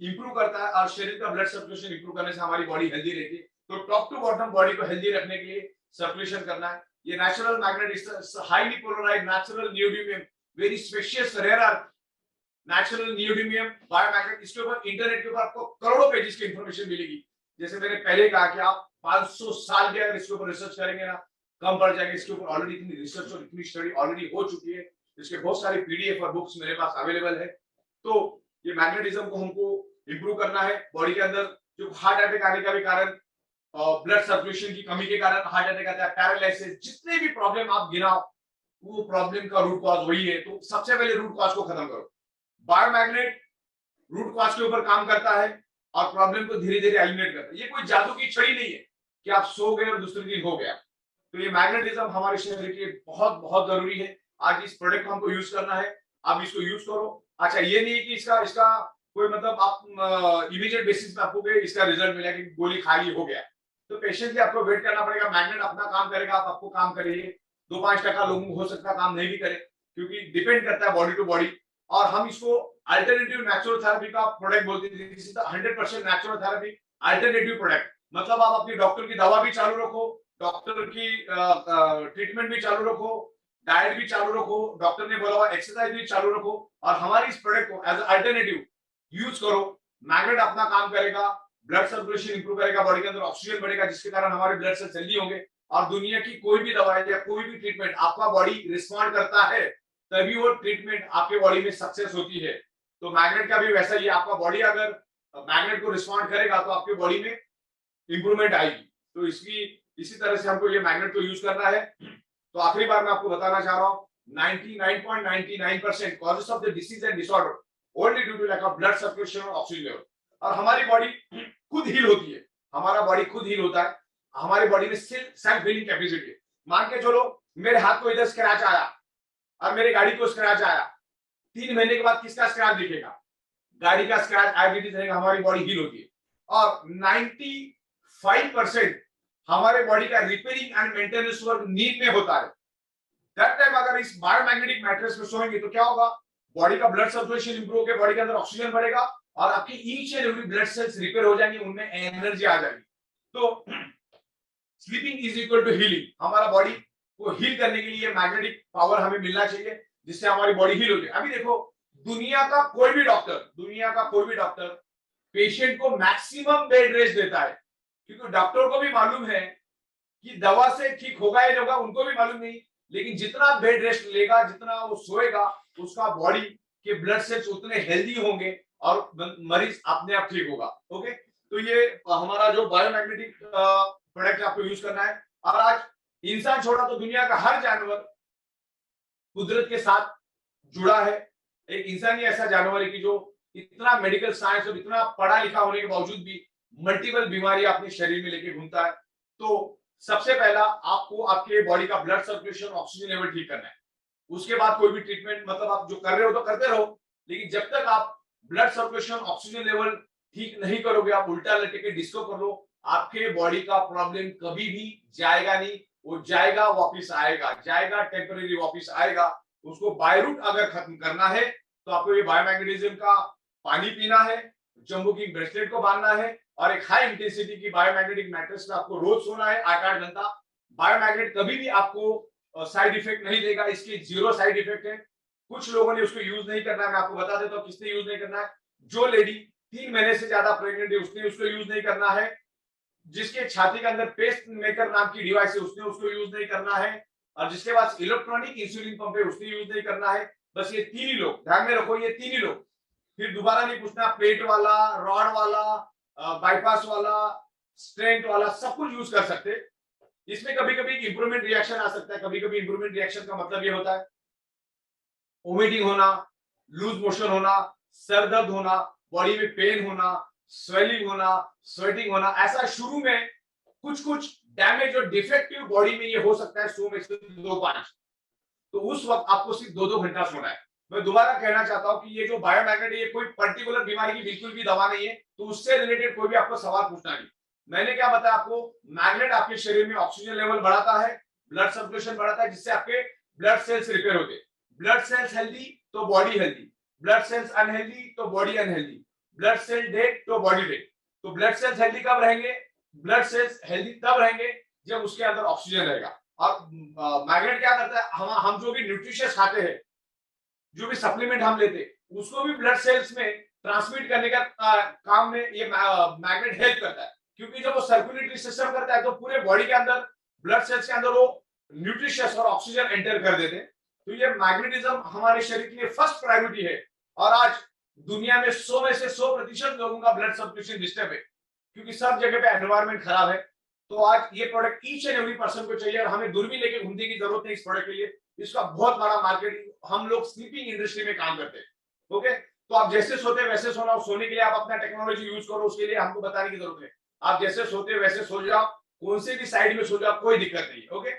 Speaker 3: इंप्रूव करता है, और शरीर का ब्लड सर्कुलेशन इंप्रूव करने से हमारी बॉडी हेल्दी रहती है। तो टॉप टू बॉटम बॉडी को हेल्दी रखने के लिए सर्कुलेशन करना है, ये natural magnet, highly polarised natural neodymium, very spacious rare earth natural neodymium biomagnet. इसके ऊपर इंटरनेट के ऊपर आपको करोड़ों पेजेस की इंफॉर्मेशन मिलेगी। जैसे मैंने पहले कहा कि आप 500 साल के अगर इसके ऊपर रिसर्च करेंगे ना, कम पड़ जाएंगे। इसके ऊपर ऑलरेडी इतनी रिसर्च और इतनी स्टडी ऑलरेडी हो चुकी है। इसके बहुत सारे पीडीएफ और बुक्स मेरे पास अवेलेबल है। तो ये मैग्नेटिज्म को हमको इंप्रूव करना है। बॉडी के अंदर जो हार्ट अटैक आने का भी कारण, ब्लड सर्कुलेशन की कमी के कारण हार्ट अटैक आता है, पैरालिसिस, जितने भी प्रॉब्लम आप गिनाओ वो प्रॉब्लम का रूट कॉज वही है। तो सबसे पहले रूट कॉज को खत्म करो। बायोमैग्नेट रूट कॉज के ऊपर काम करता है और प्रॉब्लम को धीरे धीरे एलिमिनेट करता है। ये कोई जादू की छड़ी नहीं है कि आप सो गए और दूसरे दिन हो गया। तो ये मैग्नेटिज्म हमारे शरीर के लिए बहुत बहुत जरूरी है। आज इस प्रोडक्ट को हमको यूज करना है, आप इसको यूज करो। अच्छा, ये नहीं कि इसका कोई मतलब आप इमीडिएट बेसिस पे आपको इसका रिजल्ट मिला कि गोली खा ली हो गया। तो पेशेंटली आपको वेट करना पड़ेगा। मैग्नेट अपना काम करेगा, आप आपको काम करिए। 2-5% लोगों को हो सकता है काम नहीं भी करे, क्योंकि डिपेंड करता है बॉडी टू बॉडी। और हम इसको अल्टरनेटिव नेचुरल थेरेपी का प्रोडक्ट बोलते हैं। This is the 100% natural therapy alternative product. मतलब आप अपनी डॉक्टर की दवा भी चालू रखो, डॉक्टर की ट्रीटमेंट भी चालू रखो, डाइट भी चालू रखो, डॉक्टर ने बोला हुआ एक्सरसाइज भी चालू रखो, और हमारी इस प्रोडक्ट को एज अल्टरनेटिव यूज करो। मैग्नेट अपना काम करेगा, ब्लड सर्कुलेशन इंप्रूव करेगा, बॉडी के अंदर ऑक्सीजन बढ़ेगा, जिसके कारण हमारे ब्लड सेल्स हेल्दी होंगे। और दुनिया की कोई भी दवाई या कोई भी ट्रीटमेंट आपका बॉडी रिस्पॉन्ड करता है, तभी वो ट्रीटमेंट आपके बॉडी में सक्सेस होती है। तो मैग्नेट का भी वैसा ही, आपका बॉडी अगर मैग्नेट को रिस्पॉन्ड करेगा तो आपके बॉडी में इंप्रूवमेंट आएगी। तो इसी तरह से हमको ये मैग्नेट को यूज करना है। तो आखिरी बार मैं आपको बताना चाह रहा हूँ, 99.99% causes of the disease and disorder only due to lack of blood circulation और ऑक्सीजन लेवल। और हमारी बॉडी खुद हील होती है, हमारा बॉडी खुद हील होता है। हमारी बॉडी में सेल्फ हीलिंग कैपेसिटी है। मान के चलो मेरे हाथ को इधर स्क्रैच आया और मेरे गाड़ी को स्क्रैच आया, 3 महीने के बाद किसका स्क्रैच दिखेगा? गाड़ी का स्क्रैच एज इट इज रहेगा। हमारी बॉडी हील होती है। और 95% हमारे बॉडी का रिपेयरिंग एंड मेंटेनेंस वर्क नींद में होता है। दैट टाइम अगर इस बायोमैग्नेटिक मैट्रेस में सोएंगे तो क्या होगा? बॉडी का ब्लड सर्कुलेशन इंप्रूव होकर बॉडी के अंदर ऑक्सीजन बढ़ेगा और आपकी each and every blood cells repair हो जाएंगे, उनमें एनर्जी आ जाएगी। तो sleeping is equal to healing. हमारा बॉडी को हील करने के लिए मैग्नेटिक पावर हमें मिलना चाहिए, जिससे हमारी बॉडी हील हो जाए। अभी देखो, दुनिया का कोई भी डॉक्टर पेशेंट को मैक्सिमम बेड रेस्ट देता है, क्योंकि डॉक्टर को भी मालूम है कि दवा से ठीक होगा या नहीं होगा, उनको भी मालूम नहीं। लेकिन जितना बेड रेस्ट लेगा, जितना वो सोएगा, उसका बॉडी के ब्लड सेल्स उतने हेल्दी होंगे और मरीज अपने आप ठीक होगा। ओके, तो ये हमारा जो बायोमैग्नेटिक प्रोडक्ट आपको यूज करना है। और आज इंसान छोड़ा तो दुनिया का हर जानवर कुदरत के साथ जुड़ा है। एक इंसान ही ऐसा जानवर है कि जो इतना मेडिकल साइंस और इतना पढ़ा लिखा होने के बावजूद भी मल्टीपल बीमारियां अपने शरीर में लेके घूमता है। तो सबसे पहला आपको आपके बॉडी का ब्लड सर्कुलेशन, ऑक्सीजन लेवल ठीक करना है। उसके बाद कोई भी ट्रीटमेंट, मतलब आप जो कर रहे हो तो करते रहो, लेकिन जब तक आप ब्लड सर्कुलेशन, ऑक्सीजन लेवल ठीक नहीं करोगे, आप उल्टा लटके के डिस्को कर लो, आपके बॉडी का प्रॉब्लम कभी भी जाएगा नहीं। वो जाएगा, वापिस आएगा, जाएगा, टेम्परेरी वापिस आएगा। उसको बाय रूट अगर खत्म करना है तो आपको ये बायोमैग्नेटिज्म का पानी पीना है, जंबू की ब्रेसलेट को बांधना है, और एक हाई इंटेंसिटी की बायोमैग्नेटिक मैट्रेस में आपको रोज सोना है 8-8 घंटा। बायोमैग्नेट कभी भी आपको साइड इफेक्ट नहीं देगा, इसके 0 साइड इफेक्ट है। कुछ लोगों ने उसको यूज नहीं करना है, मैं आपको बता देता हूँ किसने यूज नहीं करना है। जो लेडी 3 महीने से ज्यादा प्रेग्नेंट है उसने उसको यूज नहीं करना है। जिसके छाती के अंदर पेस्ट मेकर नाम की डिवाइस है उसने उसको यूज नहीं करना है, और जिसके पास इलेक्ट्रॉनिक इंसुलिन पंप है उसने यूज नहीं करना है। बस ये 3 ही लोग, ध्यान में रखो, ये 3 ही लोग। फिर दोबारा नहीं पूछना, प्लेट वाला, रॉड वाला, बाईपास वाला, स्टेंट वाला, सब कुछ यूज कर सकते। इसमें कभी कभी इंप्रूवमेंट रिएक्शन आ सकता है। कभी कभी इंप्रूवमेंट रिएक्शन का मतलब ये होता है वोमिटिंग होना, लूज मोशन होना, सर दर्द होना, बॉडी में पेन होना, स्वेलिंग होना, स्वेटिंग होना। ऐसा शुरू में कुछ डैमेज और डिफेक्टिव बॉडी में ये हो सकता है 100 में से 2-5। तो उस वक्त आपको सिर्फ 2-2 घंटा सोना है। मैं दोबारा कहना चाहता हूं कि ये जो बायोमैग्नेट है, ये कोई पर्टिकुलर बीमारी की बिल्कुल भी दवा नहीं है, तो उससे रिलेटेड कोई भी आपको सवाल पूछना नहीं। मैंने क्या बताया आपको, मैग्नेट आपके शरीर में ऑक्सीजन लेवल बढ़ाता है, ब्लड सर्कुलेशन बढ़ाता है, जिससे आपके ब्लड सेल्स रिपेयर होते हैं। ब्लड सेल्स हेल्दी तो body healthy, blood cells unhealthy तो body unhealthy, blood cell dead तो बॉडी डेड। तो ब्लड सेल्स हेल्दी कब रहेंगे? ब्लड सेल्स हेल्दी तब रहेंगे जब उसके अंदर ऑक्सीजन रहेगा। और मैग्नेट क्या करता है, हम जो भी न्यूट्रिशियस खाते हैं, जो भी सप्लीमेंट हम लेते हैं, उसको भी ब्लड सेल्स में ट्रांसमिट करने का काम में ये मैग्नेट हेल्प करता है। क्योंकि जब वो सर्कुलेटरी सिस्टम करता है तो पूरे बॉडी के अंदर, ब्लड सेल्स के अंदर वो न्यूट्रिशियस और ऑक्सीजन एंटर कर देते हैं। तो ये मैग्नेटिज्म हमारे शरीर के लिए फर्स्ट प्रायोरिटी है। और आज दुनिया में 100 में से 100% लोगों का ब्लड सर्कुलेशन डिस्टर्ब है, क्योंकि सब जगह पे एनवायरमेंट खराब है। तो आज ये product each and every person को चाहिए, और हमें दूरबीन लेके घूमने की जरूरत नहीं इस प्रोडक्ट के लिए। इसका बहुत बड़ा मार्केटिंग, हम लोग स्लीपिंग इंडस्ट्री में काम करते हैं। ओके, तो आप जैसे सोते हैं वैसे सोना, सोने के लिए आप अपना टेक्नोलॉजी यूज करो, उसके लिए हमको बताने की जरूरत है। आप जैसे सोते हैं वैसे सो जाओ, कौन से भी साइड में सो जाओ, कोई दिक्कत नहीं है। ओके,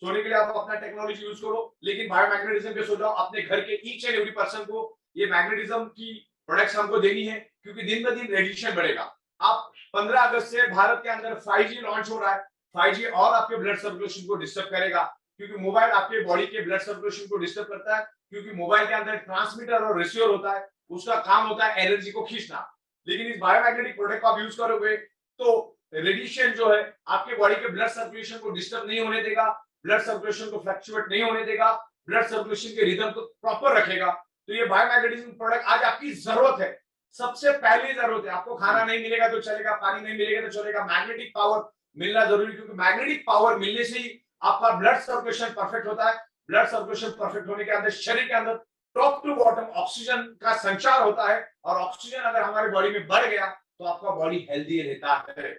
Speaker 3: सोने के लिए आप अपना टेक्नोलॉजी यूज करो, लेकिन बायोमैग्नेटिज्म पे सो जाओ। अपने घर के ईच एंड एवरी पर्सन को ये मैग्नेटिज्म की प्रोडक्ट्स हमको देनी है, क्योंकि दिन ब दिन रेडिएशन बढ़ेगा। आप 15 अगस्त से भारत के अंदर 5G लॉन्च हो रहा है। 5G और आपके ब्लड सर्कुलेशन को डिस्टर्ब करेगा, क्योंकि मोबाइल आपके बॉडी के ब्लड सर्कुलेशन को डिस्टर्ब करता है। क्योंकि मोबाइल के अंदर ट्रांसमीटर और रिसीवर होता है, उसका काम होता है एनर्जी को खींचना। लेकिन इस बायोमैग्नेटिक प्रोडक्ट को आप यूज करोगे तो रेडिएशन जो है आपके बॉडी के ब्लड सर्कुलेशन को डिस्टर्ब नहीं होने देगा, ब्लड सर्कुलेशन को फ्लक्चुएट नहीं होने देगा, ब्लड सर्कुलेशन के रिदम को प्रॉपर रखेगा। तो ये बायोमैग्नेटिज्म प्रोडक्ट आज आपकी जरूरत है, सबसे पहली जरूरत है। आपको खाना नहीं मिलेगा तो चलेगा, पानी नहीं मिलेगा तो चलेगा, मैग्नेटिक पावर मिलना जरूरी, क्योंकि मैग्नेटिक पावर मिलने से ही आपका ब्लड सर्कुलेशन परफेक्ट होता है। ब्लड सर्कुलेशन परफेक्ट होने के अंदर शरीर के अंदर टॉप टू बॉटम ऑक्सीजन का संचार होता है, और ऑक्सीजन अगर हमारे बॉडी में बढ़ गया तो आपका बॉडी हेल्दी रहता है।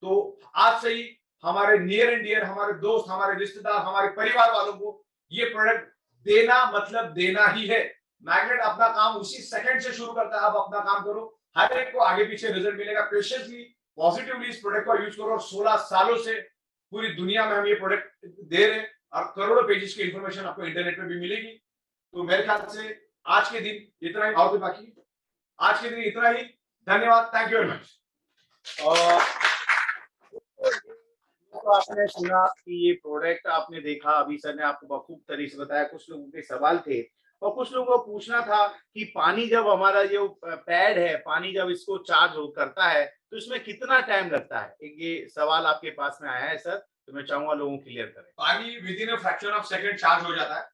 Speaker 3: तो आज से ही हमारे नियर एंड डियर, हमारे दोस्त, हमारे रिश्तेदार, हमारे परिवार वालों को ये प्रोडक्ट देना मतलब देना ही है। मैग्नेट अपना काम उसी सेकंड से शुरू करता है। आप अपना काम करो, हर एक को आगे पीछे रिजल्ट मिलेगा। पेशेंसली, पॉजिटिवली इस प्रोडक्ट को यूज करो। और 16 सालों से पूरी दुनिया में हम ये प्रोडक्ट दे रहे हैं, और करोड़ों पेजेस की इंफॉर्मेशन आपको इंटरनेट पे भी मिलेगी। तो मेरे ख्याल से आज के दिन इतना ही, और तो बाकी आज के दिन इतना ही। धन्यवाद, थैंक यू वेरी मच।
Speaker 2: तो आपने सुना कि ये प्रोडक्ट आपने देखा, अभी सर ने आपको बखूब तरीके से बताया। कुछ लोगों के सवाल थे, और कुछ लोगों को पूछना था कि पानी जब हमारा जो पैड है, पानी जब इसको चार्ज करता है तो इसमें कितना टाइम लगता है? एक ये सवाल आपके पास में आया है सर, तो मैं चाहूंगा लोगों क्लियर करें।
Speaker 3: पानी with in a fraction of second charge हो जाता है,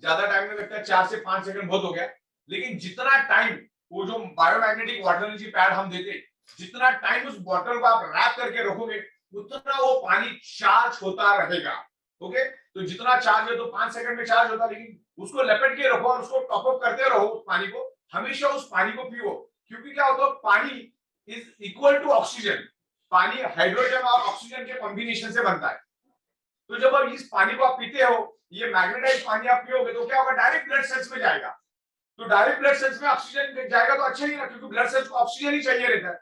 Speaker 3: ज्यादा टाइम नहीं लगता है, 4 से 5 सेकंड बहुत हो गया। लेकिन जितना टाइम वो जो बायोमैग्नेटिक वाटर एनर्जी पैड हम देते, जितना टाइम उस बॉटल को आप रैप करके रखोगे, उतना वो पानी चार्ज होता रहेगा। ओके, तो जितना चार्ज है तो 5 सेकंड में चार्ज होता है, लेकिन उसको लपेट के रखो और उसको टॉप अप करते रहो उस पानी को। हमेशा उस पानी को पियो, क्योंकि क्या होता है, पानी इज इक्वल टू ऑक्सीजन। पानी हाइड्रोजन और ऑक्सीजन के कॉम्बिनेशन से बनता है। तो जब आप इस पानी को आप पीते हो, ये मैग्नेटाइज पानी आप पियोगे, तो क्या होगा, डायरेक्ट ब्लड सेल्स में जाएगा। तो डायरेक्ट ब्लड सेल्स में ऑक्सीजन जाएगा तो अच्छा ही ना, क्योंकि ब्लड सेल्स को ऑक्सीजन ही चाहिए रहता है।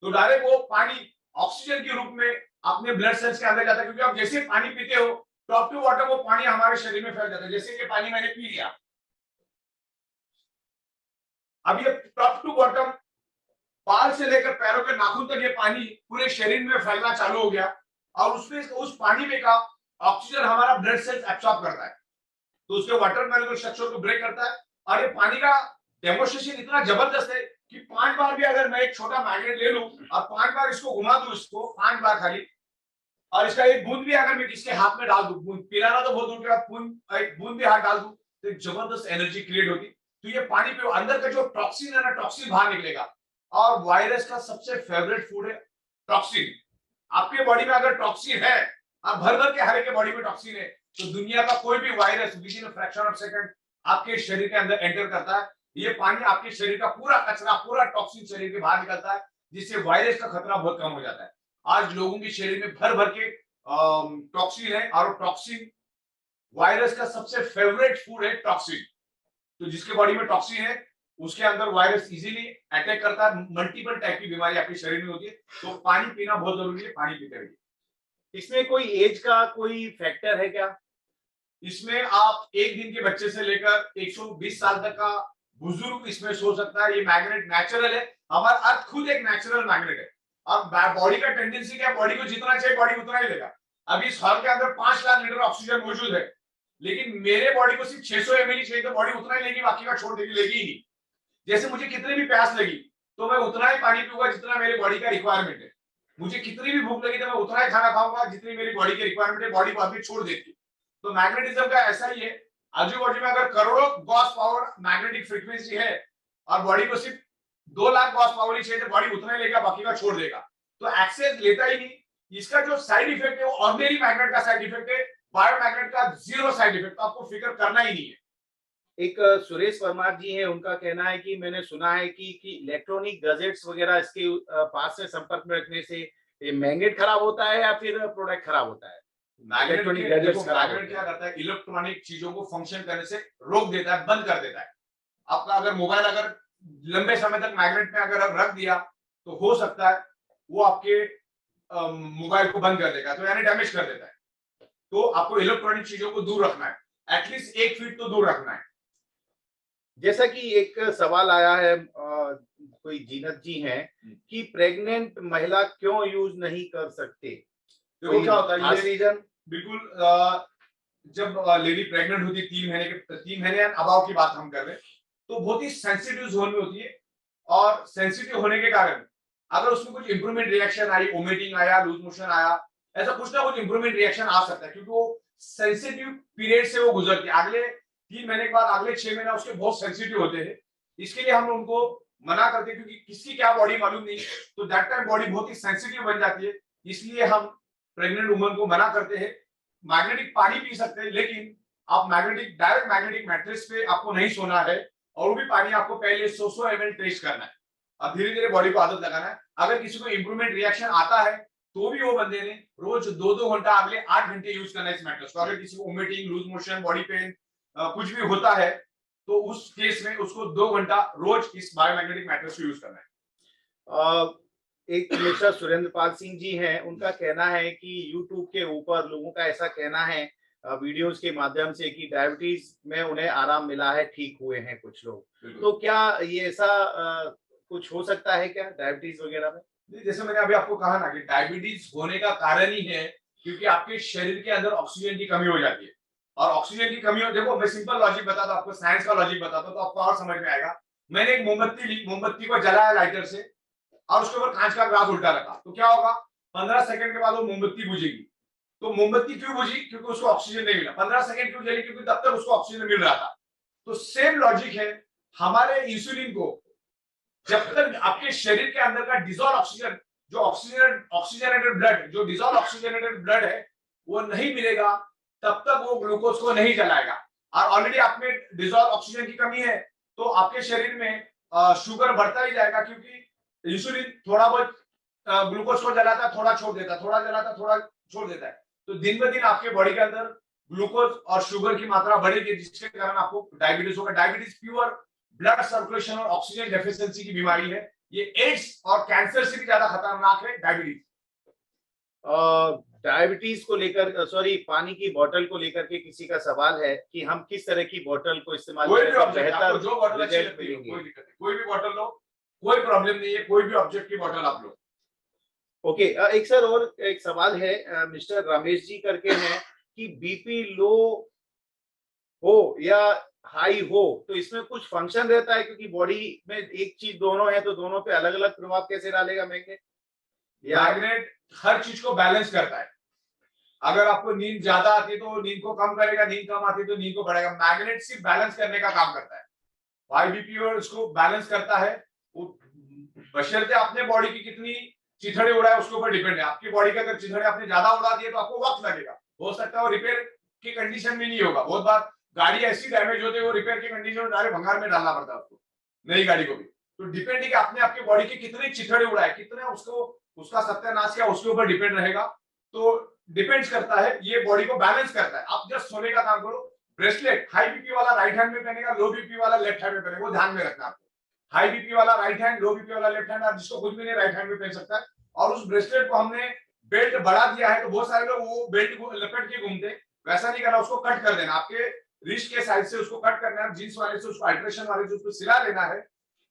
Speaker 3: तो डायरेक्ट वो पानी ऑक्सीजन के रूप में अपने ब्लड सेल्स के अंदर जाता है। क्योंकि आप जैसे पानी पीते हो, टॉप टू बॉटम वो पानी हमारे शरीर में फैल जाता है। जैसे ये पानी मैंने पी लिया, अब ये टॉप टू बॉटम, बाल से लेकर पैरों के नाखून तक ये पानी पूरे शरीर में फैलना चालू हो गया, और उसमें उस पानी में का ऑक्सीजन हमारा ब्लड सेल्स एब्सॉर्ब करता है, तो उसके वाटर मॉलिक्यूल स्ट्रक्चर को ब्रेक करता है। और ये पानी का डेमोन्स्ट्रेशन इतना जबरदस्त है कि 5 बार भी अगर मैं एक छोटा मैग्नेट ले लूं और 5 बार इसको घुमा दूं, इसको 5 बार खाली, और इसका एक बूंद भी अगर मैं किसके हाथ में डाल दूं, बूंद पिलाना तो बहुत दूर के बाद, एक बूंद भी हाथ डाल दूं, तो एक जबरदस्त एनर्जी क्रिएट होती। तो ये पानी पे अंदर का जो टॉक्सिन है ना, टॉक्सिन बाहर निकलेगा। और वायरस का सबसे फेवरेट फूड है टॉक्सिन। आपके बॉडी में अगर टॉक्सिन है, आप भर भर के हर एक के बॉडी में टॉक्सिन है, तो दुनिया का कोई भी virus with in a fraction of second आपके शरीर के अंदर एंटर करता है। ये पानी आपके शरीर का पूरा कचरा, पूरा टॉक्सिन शरीर के बाहर निकलता है, जिससे वायरस का खतरा बहुत कम हो जाता है। आज लोगों के शरीर में भर भर के टॉक्सिन है, और टॉक्सिन वायरस का सबसे फेवरेट फूड है टॉक्सिन। तो जिसके बॉडी में टॉक्सिन है, उसके अंदर वायरस इजीली अटैक करता है। मल्टीपल टाइप की बीमारी आपके शरीर में होती है। तो पानी पीना बहुत जरूरी है, पानी पीते रहिए।
Speaker 2: इसमें कोई एज का कोई फैक्टर है क्या?
Speaker 3: इसमें आप 1 दिन के बच्चे से लेकर 120 साल तक का बुजुर्ग इसमें सो सकता है। ये मैग्नेट नेचुरल है, हमारा अर्थ खुद एक नेचुरल मैग्नेट है। अब बॉडी का टेंडेंसी क्या, बॉडी को जितना चाहिए बॉडी उतना ही लेगा। अभी इस हॉल के अंदर 5 लाख लीटर ऑक्सीजन मौजूद है, लेकिन मेरे बॉडी को सिर्फ 600 ml चाहिए, तो बॉडी उतना ही लेगी, बाकी का छोड़ देगी, लेगी ही नहीं। जैसे मुझे कितनी भी प्यास लगी तो मैं उतना ही पानी पीऊंगा जितना मेरे बॉडी का रिक्वायरमेंट है। मुझे कितनी भी भूख लगी तो मैं उतना ही खाना खाऊंगा जितनी मेरी बॉडी की रिक्वायरमेंट है, बॉडी बाद में छोड़ देती है। तो मैग्नेटिज्म का ऐसा ही है, आजू बाजू में अगर करोड़ों गॉस पावर मैग्नेटिक फ्रीक्वेंसी है और बॉडी को सिर्फ 2 लाख गॉस पावर ही चाहिए, तो बॉडी उतना ही लेगा, बाकी का छोड़ देगा। तो एक्सेस लेता ही नहीं। इसका जो साइड इफेक्ट है वो ऑर्डिनरी मैग्नेट का साइड इफेक्ट है, बायोमैग्नेट का जीरो साइड इफेक्ट, तो आपको फिक्र करना ही नहीं है।
Speaker 2: एक सुरेश परमार जी हैं, उनका कहना है कि मैंने सुना है कि इलेक्ट्रॉनिक गैजेट्स वगैरह इसके पास से संपर्क में रखने से ये मैग्नेट खराब होता है या फिर प्रोडक्ट खराब होता है?
Speaker 3: मैग्नेट क्या करता है, इलेक्ट्रॉनिक चीजों को फंक्शन करने से रोक देता है, बंद कर देता है। आपका अगर मोबाइल अगर लंबे समय तक मैग्नेट में अगर रख दिया तो हो सकता है वो आपके मोबाइल को बंद कर देगा, तो यानी डैमेज कर देता है। तो आपको इलेक्ट्रॉनिक चीजों को दूर रखना है, एटलीस्ट 1 फीट तो दूर रखना है।
Speaker 2: जैसा कि एक सवाल आया है, कोई जीनत जी हैं कि प्रेग्नेंट महिला क्यों यूज नहीं कर सकते?
Speaker 3: देखो क्या होता है,
Speaker 2: ये रीजन
Speaker 3: बिल्कुल जब लेडी प्रेग्नेंट होती है 3 महीने या अबाव की बात हम कर रहे हैं, तो बहुत ही सेंसिटिव जोन में होती है, और सेंसिटिव होने के कारण अगर उसमें कुछ इंप्रूवमेंट रिएक्शन आई, वोमिटिंग आया, लूज मोशन आया, ऐसा कुछ ना कुछ इंप्रूवमेंट रिएक्शन आ सकता है, क्योंकि वो सेंसिटिव पीरियड से वो गुजरती है। अगले 3 महीने के बाद अगले 6 महीने उसके बहुत सेंसिटिव होते हैं। इसके लिए हम उनको मना करते हैं, क्योंकि किसकी क्या बॉडी मालूम नहीं, तो दैट टाइम बॉडी बहुत ही सेंसिटिव बन जाती है। इसलिए हम प्रेग्नेंट वुमन को मना करते हैं। मैग्नेटिक पानी पी सकते हैं, लेकिन आप डायरेक्ट मैग्नेटिक मैट्रेस पे आपको नहीं सोना है, और वो भी पानी आपको पहले 100 ml टेस्ट करना है। अब धीरे धीरे बॉडी को आदत लगाना है। अगर किसी को इंप्रूवमेंट रिएक्शन आता है तो भी वो बंदे ने रोज 2-2 घंटा अगले 8 घंटे यूज करना है इस मैट्रेस को। अगर किसी को vomiting, loose motion, body pain कुछ भी होता है, तो उस केस में उसको 2 घंटा रोज इस बायोमैग्नेटिक मैट्रेस को यूज करना है।
Speaker 2: एक मिस्टर सुरेंद्र पाल सिंह जी हैं, उनका कहना है कि यूट्यूब के ऊपर लोगों का ऐसा कहना है वीडियोस के माध्यम से कि डायबिटीज में उन्हें आराम मिला है, ठीक हुए हैं कुछ लोग। तो क्या ये ऐसा कुछ हो सकता है क्या डायबिटीज वगैरह में?
Speaker 3: जैसे मैंने अभी आपको कहा ना कि डायबिटीज होने का कारण ही है क्योंकि आपके शरीर के अंदर ऑक्सीजन की कमी हो जाती है, और ऑक्सीजन की कमी हो, देखो मैं सिंपल लॉजिक बताता हूं आपको, साइंस का लॉजिक बताता हूं तो आपको और समझ में आएगा। मैंने एक मोमबत्ती ली, मोमबत्ती को जलाया लाइटर से, और उसके ऊपर कांच का ग्लास उल्टा रखा, तो क्या होगा, 15 सेकंड के बाद वो मोमबत्ती बुझेगी। तो मोमबत्ती क्यों बुझी? क्योंकि उसको ऑक्सीजन नहीं मिला। 15 सेकंड क्यों जली? क्योंकि तब तक उसको ऑक्सीजन मिल रहा था। तो सेम लॉजिक है, हमारे इंसुलिन को जब तक आपके शरीर के अंदर का डिजॉल्व ऑक्सीजन, जो ऑक्सीजनेटेड ब्लड, जो डिजॉल्व ऑक्सीजनेटेड ब्लड है, वो नहीं मिलेगा, तब तक वो ग्लूकोज को नहीं जलाएगा। और ऑलरेडी आप में डिजॉल्व ऑक्सीजन की कमी है, तो आपके शरीर में शुगर बढ़ता ही जाएगा, क्योंकि इंसुलिन थोड़ा बहुत ग्लूकोज को जलाता, थोड़ा छोड़ देता, थोड़ा जलाता, थोड़ा छोड़ देता है। तो दिन ब दिन आपके बॉडी के अंदर ग्लूकोज और शुगर की मात्रा बढ़ेगी, जिसके कारण आपको डायबिटीज होगा। डायबिटीज प्योर ब्लड सर्कुलेशन और ऑक्सीजन डेफिशिएंसी की बीमारी है। ये एड्स और कैंसर से भी ज्यादा खतरनाक है डायबिटीज।
Speaker 2: डायबिटीज को लेकर, सॉरी, पानी की बोतल को लेकर के किसी का सवाल है कि हम किस तरह की बोतल को इस्तेमाल
Speaker 3: कोई
Speaker 2: करें
Speaker 3: भी
Speaker 2: तो
Speaker 3: ऑब्जेक्ट, आपको जो बोतल अच्छी
Speaker 2: रिजल्ट
Speaker 3: लगती है,
Speaker 2: मिलेंगे।
Speaker 3: कोई दिक्कत नहीं, कोई भी बोतल लो, कोई प्रॉब्लम नहीं है, कोई भी ऑब्जेक्ट की बोतल आप लो।
Speaker 2: ओके, एक सर और एक सवाल है, मिस्टर रमेश जी करके हैं कि बीपी लो हो या हाई हो तो इसमें कुछ फंक्शन रहता है, क्योंकि बॉडी में एक चीज दोनों है, तो दोनों पे अलग अलग प्रभाव कैसे डालेगा मैग्नेट?
Speaker 3: मैग्नेट हर चीज को बैलेंस करता है। अगर आपको नींद ज्यादा आती है तो नींद को कम करेगा, नींद कम आती है तो नींद को बढ़ाएगा। मैग्नेट सिर्फ बैलेंस करने का काम करता है। हाई बीपी और उसको बैलेंस करता है, बशर्ते अपने बॉडी की कितनी चिथड़े उड़ाए उसके ऊपर डिपेंड है। आपकी बॉडी के अगर चिथड़े आपने ज्यादा उड़ा दिए तो आपको वक्त लगेगा, हो सकता है वो रिपेयर की कंडीशन में नहीं होगा। बहुत बार गाड़ी ऐसी डैमेज होती है, वो रिपेयर की कंडीशन में डायरेक्ट भंगार में डालना पड़ता है उसको, नई गाड़ी को भी। तो डिपेंड है कि आपने आपकी बॉडी के कितने चिथड़े उड़ाए, कितने उसको उसका सत्यानाश किया, उसके ऊपर डिपेंड रहेगा। तो डिपेंड्स करता है, ये बॉडी को बैलेंस करता है। आप जस्ट सोने का काम करो। ब्रेसलेट हाई बीपी वाला राइट हैंड में पहनेगा, लो बीपी वाला लेफ्ट हैंड में पहनेगा, वो ध्यान में रखना आपको। हाई बीपी वाला राइट हैंड, लो बीपी वाला लेफ्ट हैंड, और जिसको कुछ भी नहीं राइट हैंड में पहन सकता है। और उस ब्रेसलेट को हमने बेल्ट बढ़ा दिया है, तो बहुत सारे लोग वो बेल्ट को लपेट के घूमते, वैसा नहीं करना, उसको कट कर देना। आपके रिस्ट के साइड से उसको कट करना है, जींस वाले से उसको अल्ट्रेशन वाले से उसको सिला लेना है।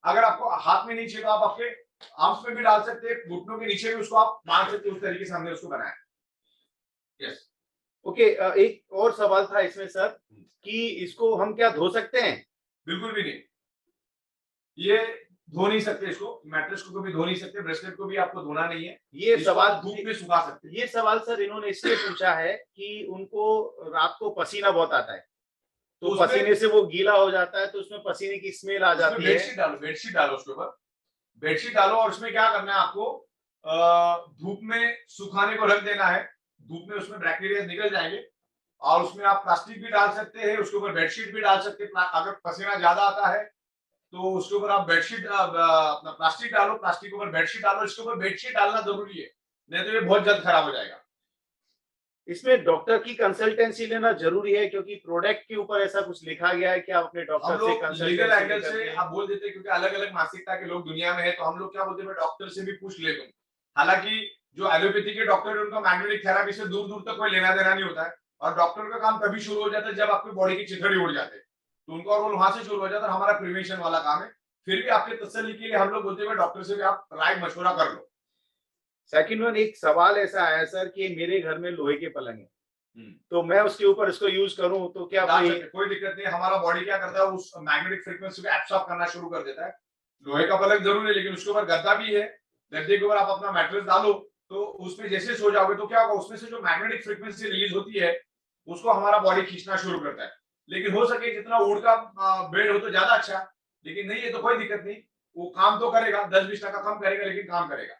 Speaker 3: अगर आपको हाथ में नहीं चाहिए तो आप आपके आर्म्स पे भी डाल सकते हैं, घुटनों के नीचे भी उसको आप बांध सकते हैं। उस तरीके से हमने उसको बनाया। यस,
Speaker 2: ओके, एक और सवाल था इसमें सर कि इसको हम क्या धो सकते हैं?
Speaker 3: बिल्कुल भी नहीं। ये धो नहीं सकते इसको, मैट्रेस को कभी धो नहीं सकते, ब्रेसलेट को भी आपको धोना नहीं है।
Speaker 2: ये
Speaker 3: इसको
Speaker 2: सवाल
Speaker 3: आप धूप में सुखा सकते हैं।
Speaker 2: ये सवाल सर इन्होंने इसलिए पूछा है कि उनको रात को पसीना बहुत आता है, तो
Speaker 3: उसमें-
Speaker 2: पसीने से वो गीला हो जाता है, तो उसमें पसीने की स्मेल आ जाती है।
Speaker 3: बेडशीट डालो उसके ऊपर, बेडशीट डालो और उसमें क्या करना है आपको, धूप में सुखाने को रख देना है। धूप में उसमें बैक्टीरिया निकल जाएंगे और उसमें आप प्लास्टिक भी डाल सकते हैं, उसके ऊपर बेडशीट भी डाल सकते हैं। अगर पसीना ज्यादा आता है तो उसके ऊपर आप बेडशीट अपना प्लास्टिक डालो, प्लास्टिक के ऊपर बेडशीट डालो। इसके ऊपर बेडशीट डालना जरूरी है, नहीं तो ये बहुत जल्द खराब हो जाएगा।
Speaker 2: इसमें डॉक्टर की कंसल्टेंसी लेना जरूरी है, क्योंकि प्रोडक्ट के ऊपर ऐसा कुछ लिखा गया है कि आप अपने
Speaker 3: हम
Speaker 2: डॉक्टर से
Speaker 3: लोग
Speaker 2: कंसल्टेंसी
Speaker 3: लीगल एंगल से
Speaker 2: करके-
Speaker 3: आप बोल देते हैं, क्योंकि अलग अलग मानसिकता के लोग दुनिया में है, तो हम लोग क्या बोलते हैं, डॉक्टर से भी पूछ ले तुम। हालांकि जो एलोपैथी के डॉक्टर है उनका मैग्नेटिक थेरेपी से दूर दूर तक कोई लेना देना नहीं होता है, और डॉक्टर का काम तभी शुरू हो जाता है जब आपकी बॉडी की चिथड़ी उड़ जाते हैं, तो उनका रोल वहां से शुरू हो जाता है। हमारा प्रिवेंशन वाला काम है। फिर भी आपके तसल्ली के लिए हम लोग बोलते हैं डॉक्टर से भी आप राय मशवरा कर लो।
Speaker 2: सेकंड वन, एक सवाल ऐसा आया सर कि मेरे घर में लोहे के पलंग है, तो मैं उसके ऊपर इसको यूज करूं तो क्या
Speaker 3: कोई दिक्कत नहीं। हमारा बॉडी क्या करता है, उस मैग्नेटिक फ्रीक्वेंसी को एब्सॉर्ब करना शुरू कर देता है। लोहे का पलंग जरूर है, लेकिन उसके ऊपर गद्दा भी है। गद्दे के ऊपर आप अपना मैट्रेस डालो, तो उसमें जैसे सो जाओगे तो क्या होगा, उसमें से जो मैग्नेटिक फ्रीक्वेंसी रिलीज होती है उसको हमारा बॉडी खींचना शुरू करता है। लेकिन हो सके जितना वुड का बेड हो तो ज्यादा अच्छा, लेकिन नहीं है तो कोई दिक्कत नहीं, वो काम तो करेगा, 10-20% कम करेगा, लेकिन काम करेगा।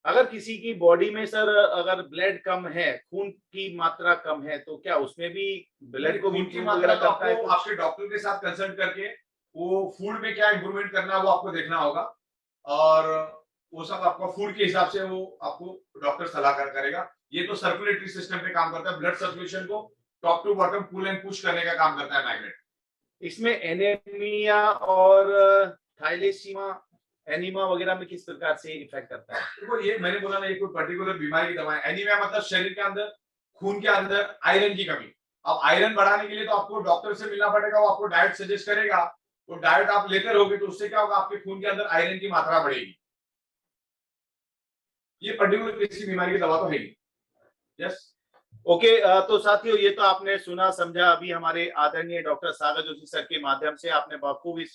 Speaker 2: अगर किसी की बॉडी में सर अगर ब्लड कम है, खून की मात्रा कम है, तो क्या उसमें भी ब्लड को भी
Speaker 3: खून की
Speaker 2: improve
Speaker 3: मात्रा
Speaker 2: वगैरह
Speaker 3: तो
Speaker 2: करता है?
Speaker 3: आपको आपके डॉक्टर के साथ कंसल्ट करके वो फूड में क्या इंप्रूवमेंट करना है वो आपको देखना होगा, और वो सब आपका फूड के हिसाब से वो आपको डॉक्टर सलाह करेगा। ये तो सर्कुलेटरी सिस्टम पे काम करता है, ब्लड सर्कुलेशन को top to bottom pull and push करने का काम करता है मैग्नेट।
Speaker 2: इसमें एनीमिया और थाइलेसीमा एनीमा वगैरह में किस प्रकार से इफेक्ट करता है?
Speaker 3: देखो ये मैंने बोला ना, ये कोई पर्टिकुलर बीमारी की दवा है। एनीमिया मतलब शरीर के अंदर, खून के अंदर आयरन की कमी। अब आयरन बढ़ाने के लिए तो आपको डॉक्टर से मिलना पड़ेगा, वो आपको डाइट सजेस्ट करेगा। वो डाइट आप लेते रहोगे तो उससे क्या होगा, आपके खून के अंदर आयरन की मात्रा बढ़ेगी। ये पर्टिकुलर किसी बीमारी की दवा तो है ही। यस
Speaker 2: ओके, तो साथियों ये तो आपने सुना समझा। अभी हमारे आदरणीय डॉक्टर सागर जोशी सर के माध्यम से आपने बखूब इस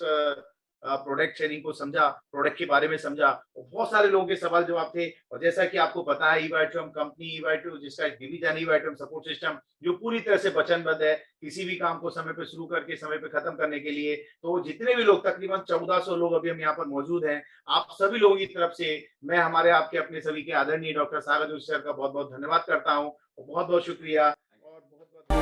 Speaker 2: प्रोडक्ट शेयरिंग को समझा, प्रोडक्ट के बारे में समझा। बहुत सारे लोगों के सवाल जवाब थे, और जैसा कि आपको पता है ईवाइटम कंपनी, ईवाइटम जिसका एक डिवीजन ईवाइटम सपोर्ट सिस्टम, जो पूरी तरह से वचनबद्ध है किसी भी काम को समय पे शुरू करके समय पे खत्म करने के लिए। तो जितने भी लोग, तकरीबन 1400 लोग अभी हम यहाँ पर मौजूद हैं, आप सभी लोगों की तरफ से मैं हमारे आपके अपने सभी के आदरणीय डॉक्टर सागर जोशी सर का बहुत बहुत धन्यवाद करता हूँ। बहुत बहुत शुक्रिया और बहुत बहुत